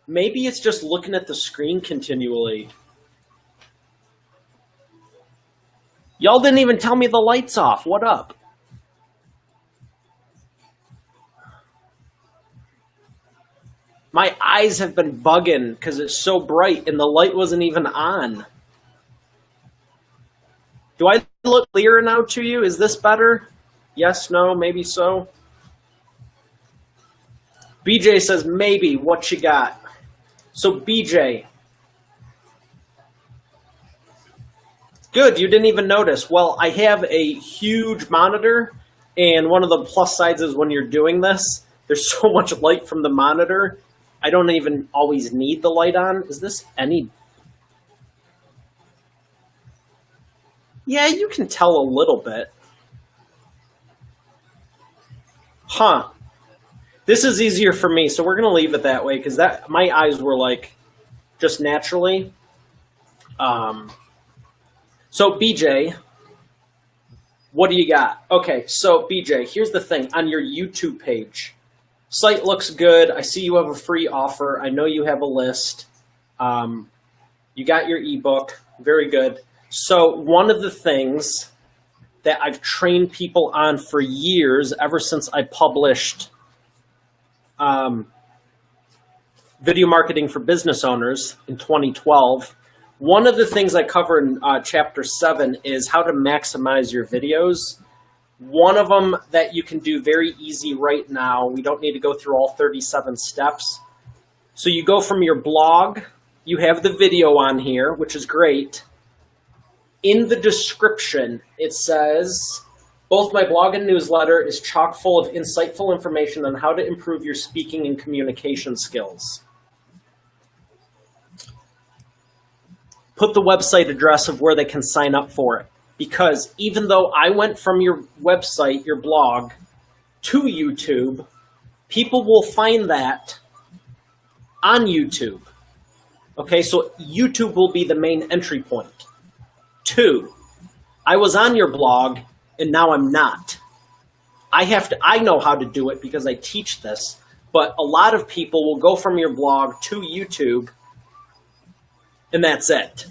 Maybe it's just looking at the screen continually. Y'all didn't even tell me the light's off. What up? My eyes have been bugging because it's so bright and the light wasn't even on. Do I look clearer now to you? Is this better? Yes, no, maybe so. BJ says, maybe. What you got? So, BJ. Good, you didn't even notice. Well, I have a huge monitor, and one of the plus sides is when you're doing this, there's so much light from the monitor, I don't even always need the light on. Is this any... Yeah, you can tell a little bit. Huh. This is easier for me, so we're going to leave it that way, because that my eyes were like just naturally. So BJ, what do you got? Okay, so BJ, here's the thing. On your YouTube page, site looks good. I see you have a free offer. I know you have a list. You got your ebook. Very good. So one of the things that I've trained people on for years, ever since I published Video Marketing for Business Owners in 2012, one of the things I cover in Chapter 7 is how to maximize your videos. One of them that you can do very easy right now, we don't need to go through all 37 steps. So you go from your blog, you have the video on here, which is great. In the description, it says, both my blog and newsletter is chock full of insightful information on how to improve your speaking and communication skills. Put the website address of where they can sign up for it. Because even though I went from your website, your blog, to YouTube, people will find that on YouTube. Okay, so YouTube will be the main entry point. 2, I was on your blog and now I'm not. I know how to do it because I teach this, but a lot of people will go from your blog to YouTube and that's it.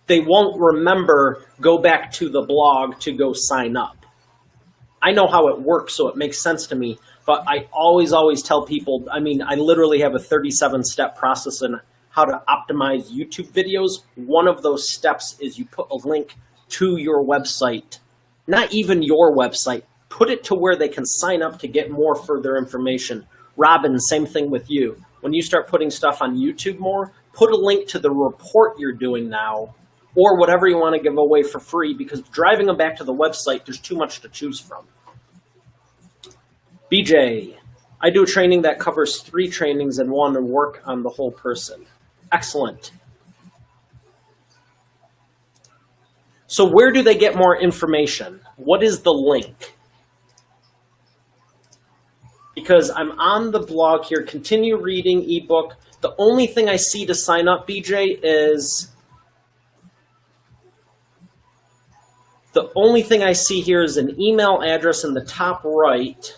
They won't remember, go back to the blog to go sign up. I know how it works, so it makes sense to me, but I always tell people, I mean, I literally have a 37-step process in how to optimize YouTube videos. One of those steps is you put a link to your website, not even your website. Put it to where they can sign up to get more further information. Robin, same thing with you. When you start putting stuff on YouTube more, put a link to the report you're doing now or whatever you want to give away for free, because driving them back to the website, there's too much to choose from. BJ, I do a training that covers 3 trainings and 1 and work on the whole person. Excellent. So where do they get more information? What is the link? Because I'm on the blog here, continue reading ebook. The only thing I see to sign up, BJ, is the only thing I see here is an email address in the top right.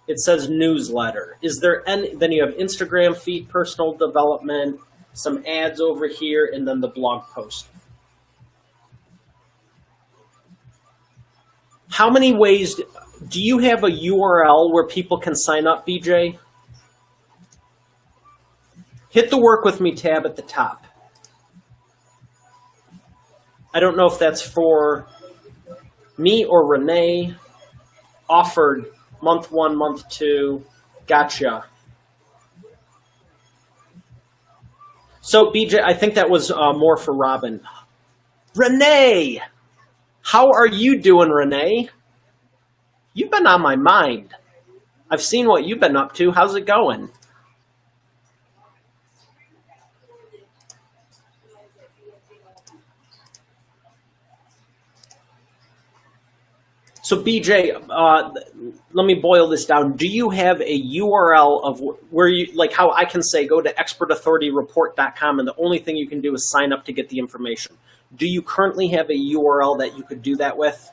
It says newsletter. Is there any? Then you have Instagram feed, personal development, some ads over here, and then the blog post. How many ways do you have a URL where people can sign up, BJ? Hit the work with me tab at the top. I don't know if that's for me or Renee. Offered month 1, month 2. Gotcha. So BJ, I think that was more for Robin. Renee! How are you doing, Renee? You've been on my mind. I've seen what you've been up to. How's it going? So BJ, let me boil this down. Do you have a URL of where you, like how I can say, go to expertauthorityreport.com and the only thing you can do is sign up to get the information? Do you currently have a URL that you could do that with?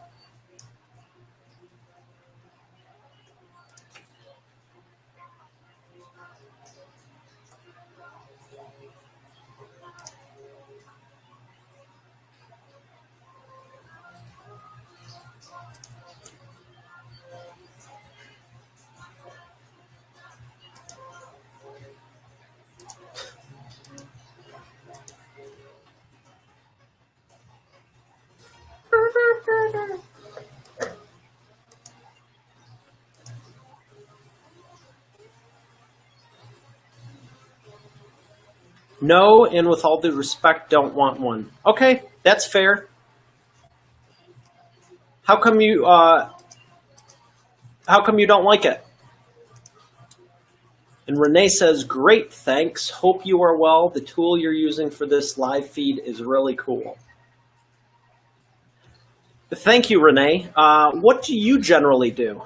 No, and with all due respect, don't want one. Okay, that's fair. How come you don't like it? And Renee says, great, thanks. Hope you are well. The tool you're using for this live feed is really cool. Thank you, Renee. What do you generally do?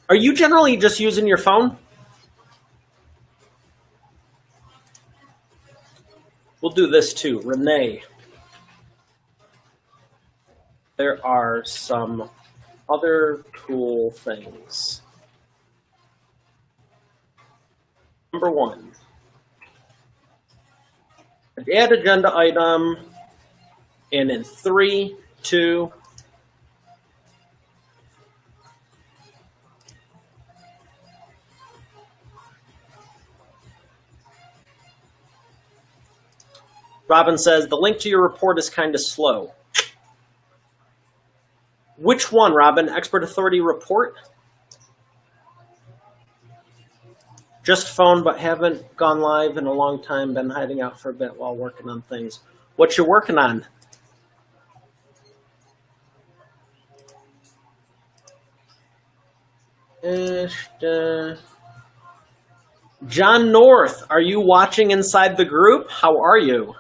Are you generally just using your phone? We'll do this too. Renee, there are some other cool things. Number one, add agenda item, and in 3, 2, Robin says, the link to your report is kind of slow. Which one, Robin? Expert Authority report? Just phone, but haven't gone live in a long time. Been hiding out for a bit while working on things. What you working on? John North, are you watching inside the group? How are you?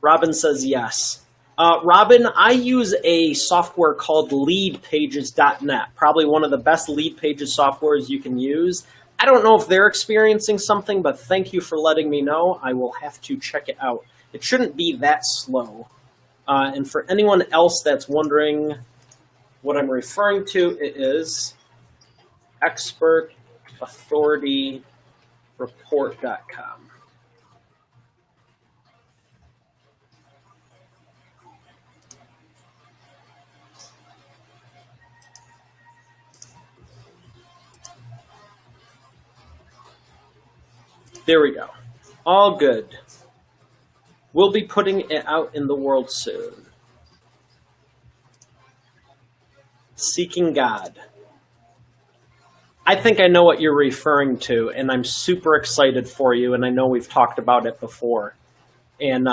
Robin says yes. Robin, I use a software called leadpages.net, probably one of the best lead pages softwares you can use. I don't know if they're experiencing something, but thank you for letting me know. I will have to check it out. It shouldn't be that slow. And for anyone else that's wondering what I'm referring to, it is expertauthorityreport.com. There we go. All good. We'll be putting it out in the world soon. Seeking God. I think I know what you're referring to, and I'm super excited for you, and I know we've talked about it before. And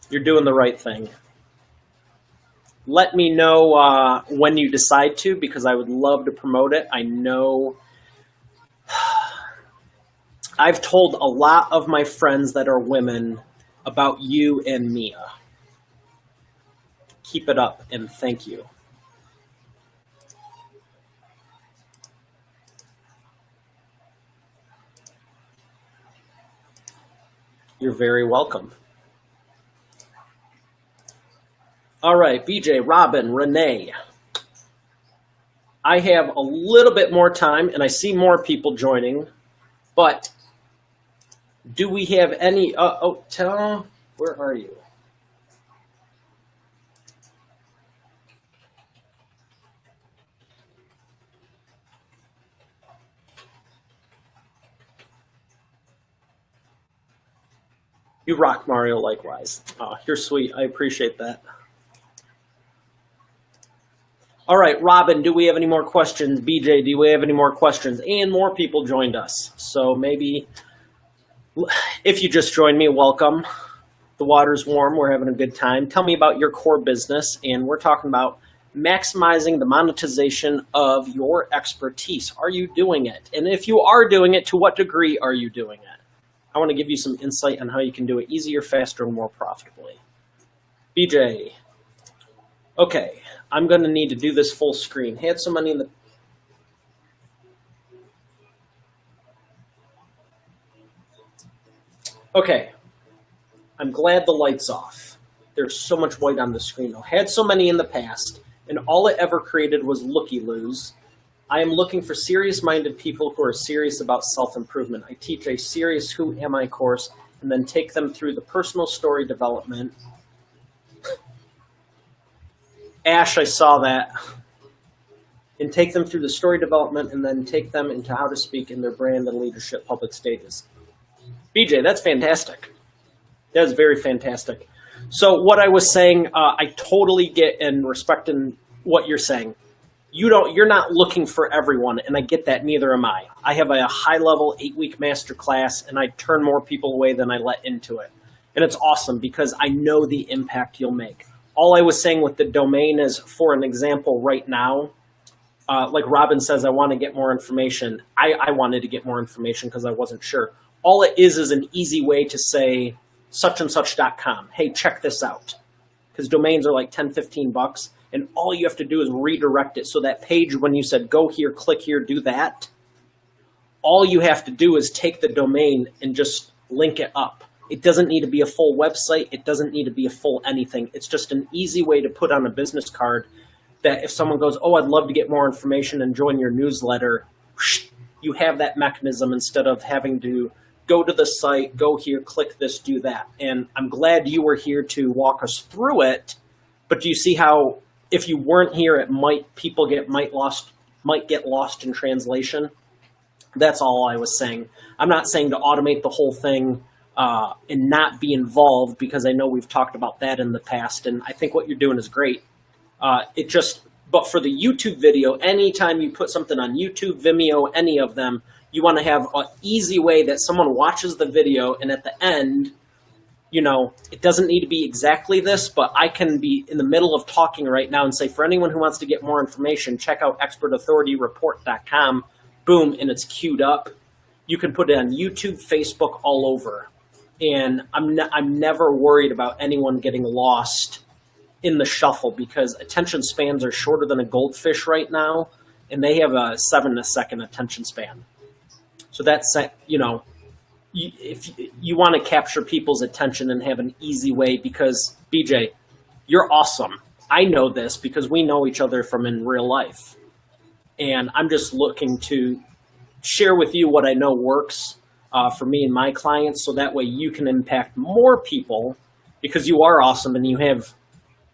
you're doing the right thing. Let me know when you decide to, because I would love to promote it. I know I've told a lot of my friends that are women about you and Mia. Keep it up, and thank you. You're very welcome. All right, BJ, Robin, Renee. I have a little bit more time, and I see more people joining, but do we have any, where are you? You rock, Mario, likewise. Oh, you're sweet. I appreciate that. All right, Robin, do we have any more questions? BJ, do we have any more questions? And more people joined us. So maybe if you just joined me, welcome. The water's warm. We're having a good time. Tell me about your core business. And we're talking about maximizing the monetization of your expertise. Are you doing it? And if you are doing it, to what degree are you doing it? I want to give you some insight on how you can do it easier, faster, and more profitably. BJ. Okay, I'm going to need to do this full screen. Had some money in the... Okay, I'm glad the light's off. There's so much white on the screen though. Had so many in the past, and all it ever created was looky-loos. I am looking for serious-minded people who are serious about self-improvement. I teach a serious Who Am I course and then take them through the personal story development. Ash, I saw that. And take them through the story development and then take them into how to speak in their brand and leadership public stages. BJ, that's fantastic. That is very fantastic. So what I was saying, I totally get and respect in what you're saying. you're not looking for everyone, and I get that, neither am I. I have a high-level 8-week masterclass, and I turn more people away than I let into it. And it's awesome because I know the impact you'll make. All I was saying with the domain is, for an example right now, like Robin says, I want to get more information. I wanted to get more information because I wasn't sure. All it is an easy way to say suchandsuch.com. Hey, check this out. Because domains are like 10, 15 bucks. And all you have to do is redirect it. So that page, when you said, go here, click here, do that, all you have to do is take the domain and just link it up. It doesn't need to be a full website. It doesn't need to be a full anything. It's just an easy way to put on a business card that if someone goes, oh, I'd love to get more information and join your newsletter, you have that mechanism instead of having to go to the site, go here, click this, do that. And I'm glad you were here to walk us through it. But do you see how if you weren't here, it might get lost in translation? That's all I was saying. I'm not saying to automate the whole thing and not be involved, because I know we've talked about that in the past, and I think what you're doing is great. But for the YouTube video, anytime you put something on YouTube, Vimeo, any of them, you want to have an easy way that someone watches the video, and at the end, you know, it doesn't need to be exactly this, but I can be in the middle of talking right now and say, for anyone who wants to get more information, check out expertauthorityreport.com. Boom, and it's queued up. You can put it on YouTube, Facebook, all over. And I'm never worried about anyone getting lost in the shuffle, because attention spans are shorter than a goldfish right now, and they have a 7-second attention span. So that's, you know, if you want to capture people's attention and have an easy way, because BJ, you're awesome. I know this because we know each other from in real life. And I'm just looking to share with you what I know works for me and my clients, so that way you can impact more people, because you are awesome and you have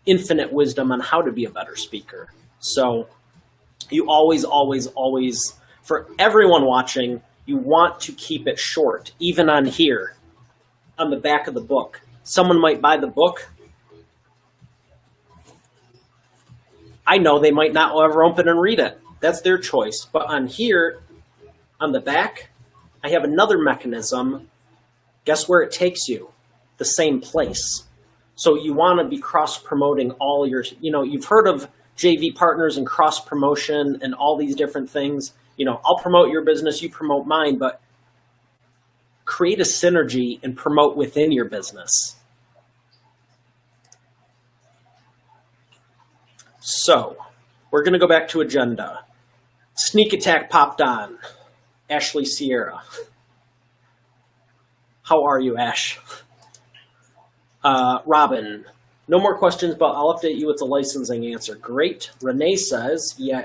infinite wisdom on how to be a better speaker. So you always, for everyone watching, you want to keep it short, even on here, on the back of the book. Someone might buy the book. I know they might not ever open and read it. That's their choice. But on here, on the back, I have another mechanism. Guess where it takes you? The same place. So you want to be cross-promoting all your, you know, you've heard of JV partners and cross-promotion and all these different things. You know, I'll promote your business, you promote mine, but create a synergy and promote within your business. So we're going to go back to agenda. Sneak attack popped on. Ashley Sierra. How are you, Ash? Robin, no more questions, but I'll update you with the licensing answer. Great. Renee says, yeah,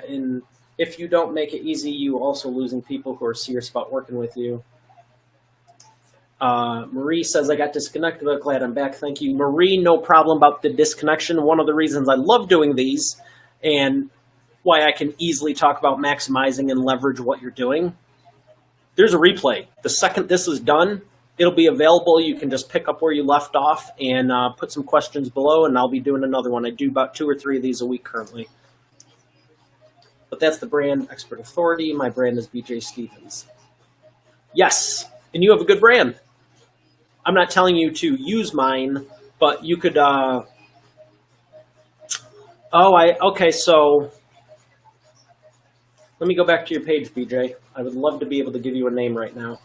if you don't make it easy, you also losing people who are serious about working with you. Marie says, I got disconnected, but glad I'm back. Thank you. Marie, no problem about the disconnection. One of the reasons I love doing these and why I can easily talk about maximizing and leverage what you're doing. There's a replay. The second this is done, it'll be available. You can just pick up where you left off and put some questions below, and I'll be doing another one. I do about 2 or 3 of these a week currently. But that's the brand, Expert Authority. My brand is BJ Stevens. Yes, and you have a good brand. I'm not telling you to use mine, but you could, okay, so let me go back to your page, BJ. I would love to be able to give you a name right now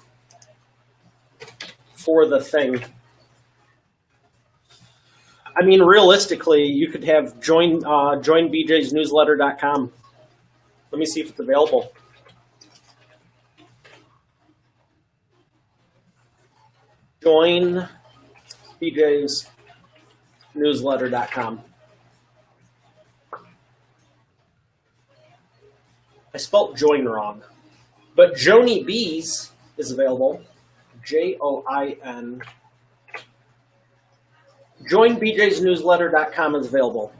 for the thing. I mean, realistically, you could have joinbjsnewsletter.com. Let me see if it's available. Joinbjsnewsletter.com. I spelt join wrong, but Joni Bees is available. Join. Joinbjsnewsletter.com is available.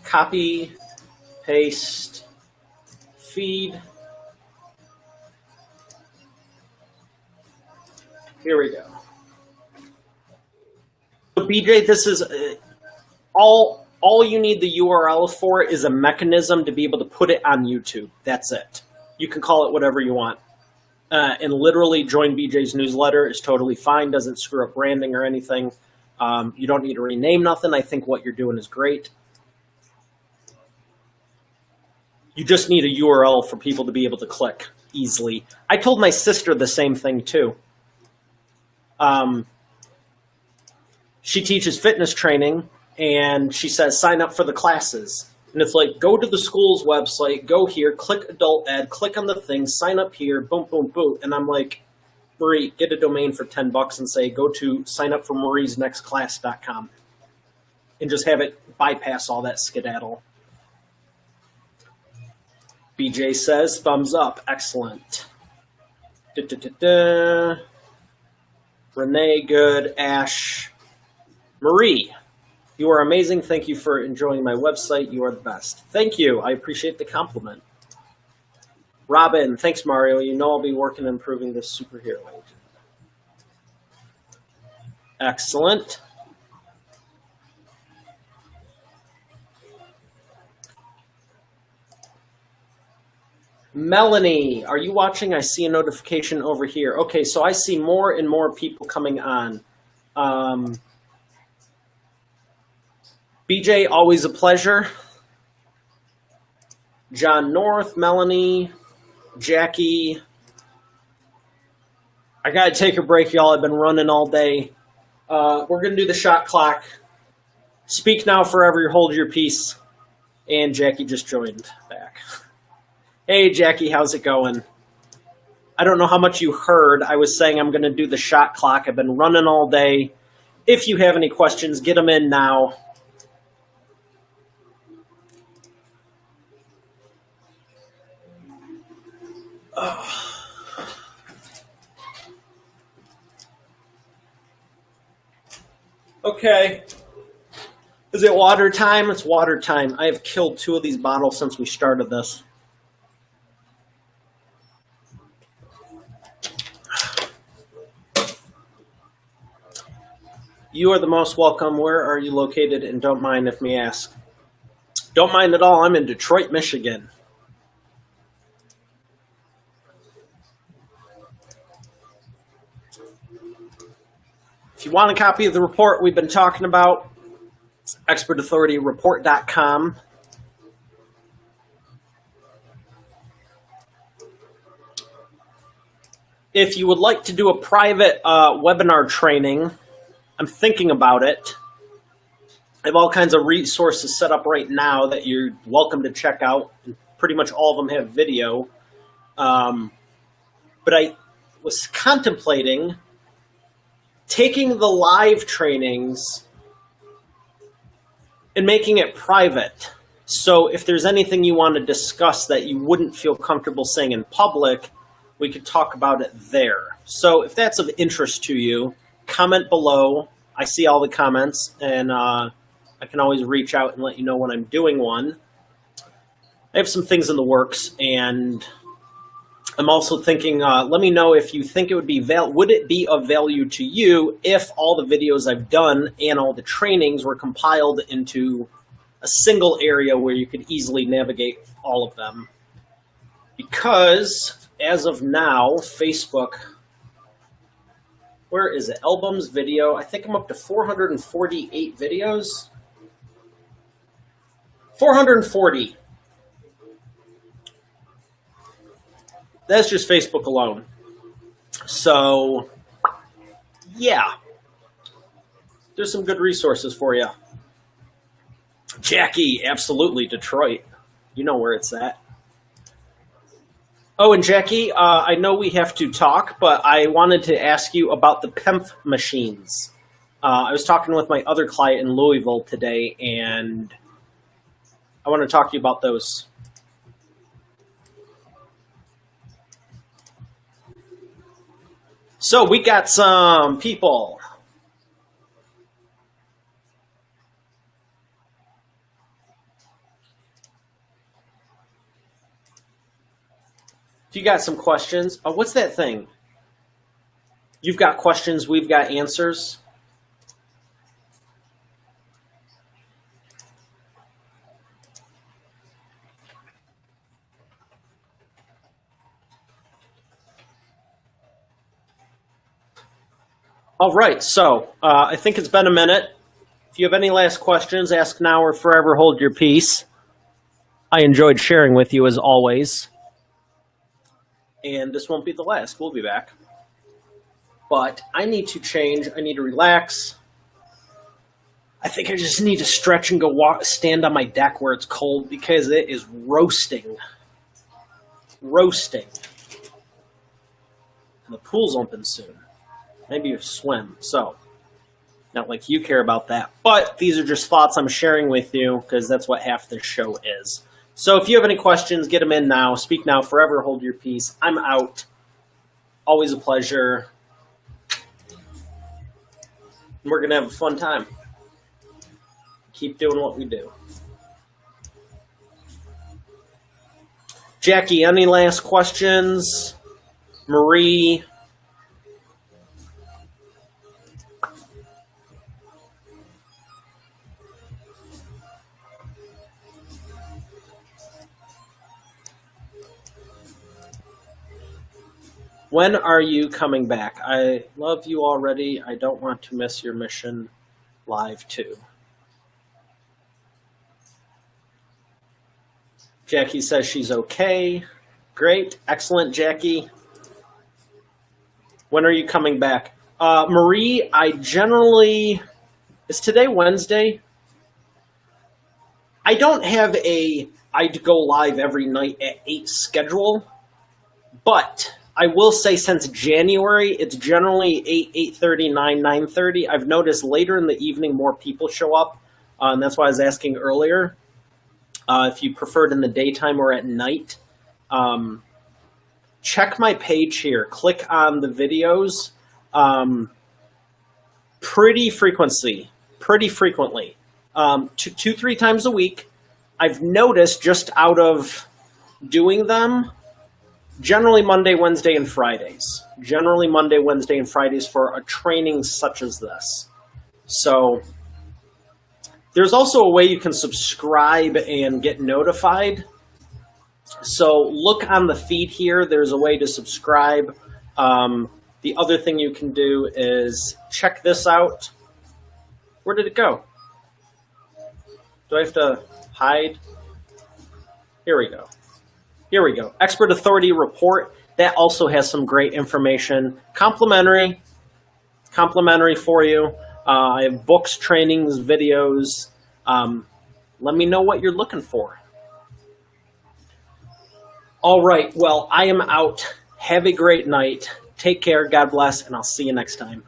Copy, paste, feed. Here we go. So BJ, this is all you need the URL for is a mechanism to be able to put it on YouTube. That's it. You can call it whatever you want. And literally join BJ's newsletter is totally fine. Doesn't screw up branding or anything. You don't need to rename nothing. I think what you're doing is great. You just need a URL for people to be able to click easily. I told my sister the same thing too. She teaches fitness training, and she says, sign up for the classes. And it's like, go to the school's website, go here, click adult ed, click on the thing, sign up here, boom, boom, boom. And I'm like, Marie, get a domain for $10 and say, go to sign up for mariesnextclass.com and just have it bypass all that skedaddle. BJ says, thumbs up. Excellent. Renee, good. Ash. Marie, you are amazing. Thank you for enjoying my website. You are the best. Thank you. I appreciate the compliment. Robin, thanks, Mario. You know I'll be working on improving this superhero agent. Excellent. Melanie, are you watching? I see a notification over here. Okay, so I see more and more people coming on. BJ, always a pleasure. John North, Melanie, Jackie. I got to take a break, y'all. I've been running all day. We're going to do the shot clock. Speak now, forever hold your peace. And Jackie just joined back. Hey, Jackie, how's it going? I don't know how much you heard. I was saying I'm going to do the shot clock. I've been running all day. If you have any questions, get them in now. Okay. Is it water time? It's water time. I have killed 2 of these bottles since we started this. You are the most welcome. Where are you located? And don't mind if me ask. Don't mind at all. I'm in Detroit, Michigan. If you want a copy of the report we've been talking about, expertauthorityreport.com. If you would like to do a private webinar training, I'm thinking about it. I have all kinds of resources set up right now that you're welcome to check out. Pretty much all of them have video. But I was contemplating taking the live trainings and making it private. So if there's anything you want to discuss that you wouldn't feel comfortable saying in public, we could talk about it there. So if that's of interest to you, comment below. I see all the comments, and I can always reach out and let you know when I'm doing one. I have some things in the works, and I'm also thinking, let me know if you think it would be would it be of value to you if all the videos I've done and all the trainings were compiled into a single area where you could easily navigate all of them. Because as of now, Facebook, where is it? Albums, video. I think I'm up to 448 videos. 440. That's just Facebook alone. So, yeah. There's some good resources for you. Jackie, absolutely, Detroit. You know where it's at. Oh, and Jackie, I know we have to talk, but I wanted to ask you about the PEMF machines. I was talking with my other client in Louisville today, and I want to talk to you about those. So we got some people. If you got some questions, what's that thing? You've got questions, we've got answers. All right, so I think it's been a minute. If you have any last questions, ask now or forever hold your peace. I enjoyed sharing with you as always. And this won't be the last. We'll be back. But I need to change. I need to relax. I think I just need to stretch and go stand on my deck where it's cold because it is roasting. Roasting. And the pool's open soon. Maybe you swim. So, not like you care about that. But these are just thoughts I'm sharing with you because that's what half this show is. So if you have any questions, get them in now. Speak now, forever hold your peace. I'm out. Always a pleasure. We're going to have a fun time. Keep doing what we do. Jackie, any last questions? Marie? When are you coming back? I love you already. I don't want to miss your mission live too. Jackie says she's okay. Great. Excellent, Jackie. When are you coming back? Marie, I generally... Is today Wednesday? I don't have a I'd go live every night at 8 schedule, but I will say since January, it's generally 8, 8:30, 9, 9:30. I've noticed later in the evening more people show up, and that's why I was asking earlier if you preferred in the daytime or at night. Check my page here. Click on the videos pretty frequently, 2-3 times a week. I've noticed just out of doing them, generally Monday, Wednesday, and Fridays. Generally Monday, Wednesday, and Fridays for a training such as this. So there's also a way you can subscribe and get notified. So look on the feed here. There's a way to subscribe. The other thing you can do is check this out. Where did it go? Do I have to hide? Here we go. Here we go. Expert Authority Report. That also has some great information. Complimentary for you. I have books, trainings, videos. Let me know what you're looking for. All right. Well, I am out. Have a great night. Take care. God bless. And I'll see you next time.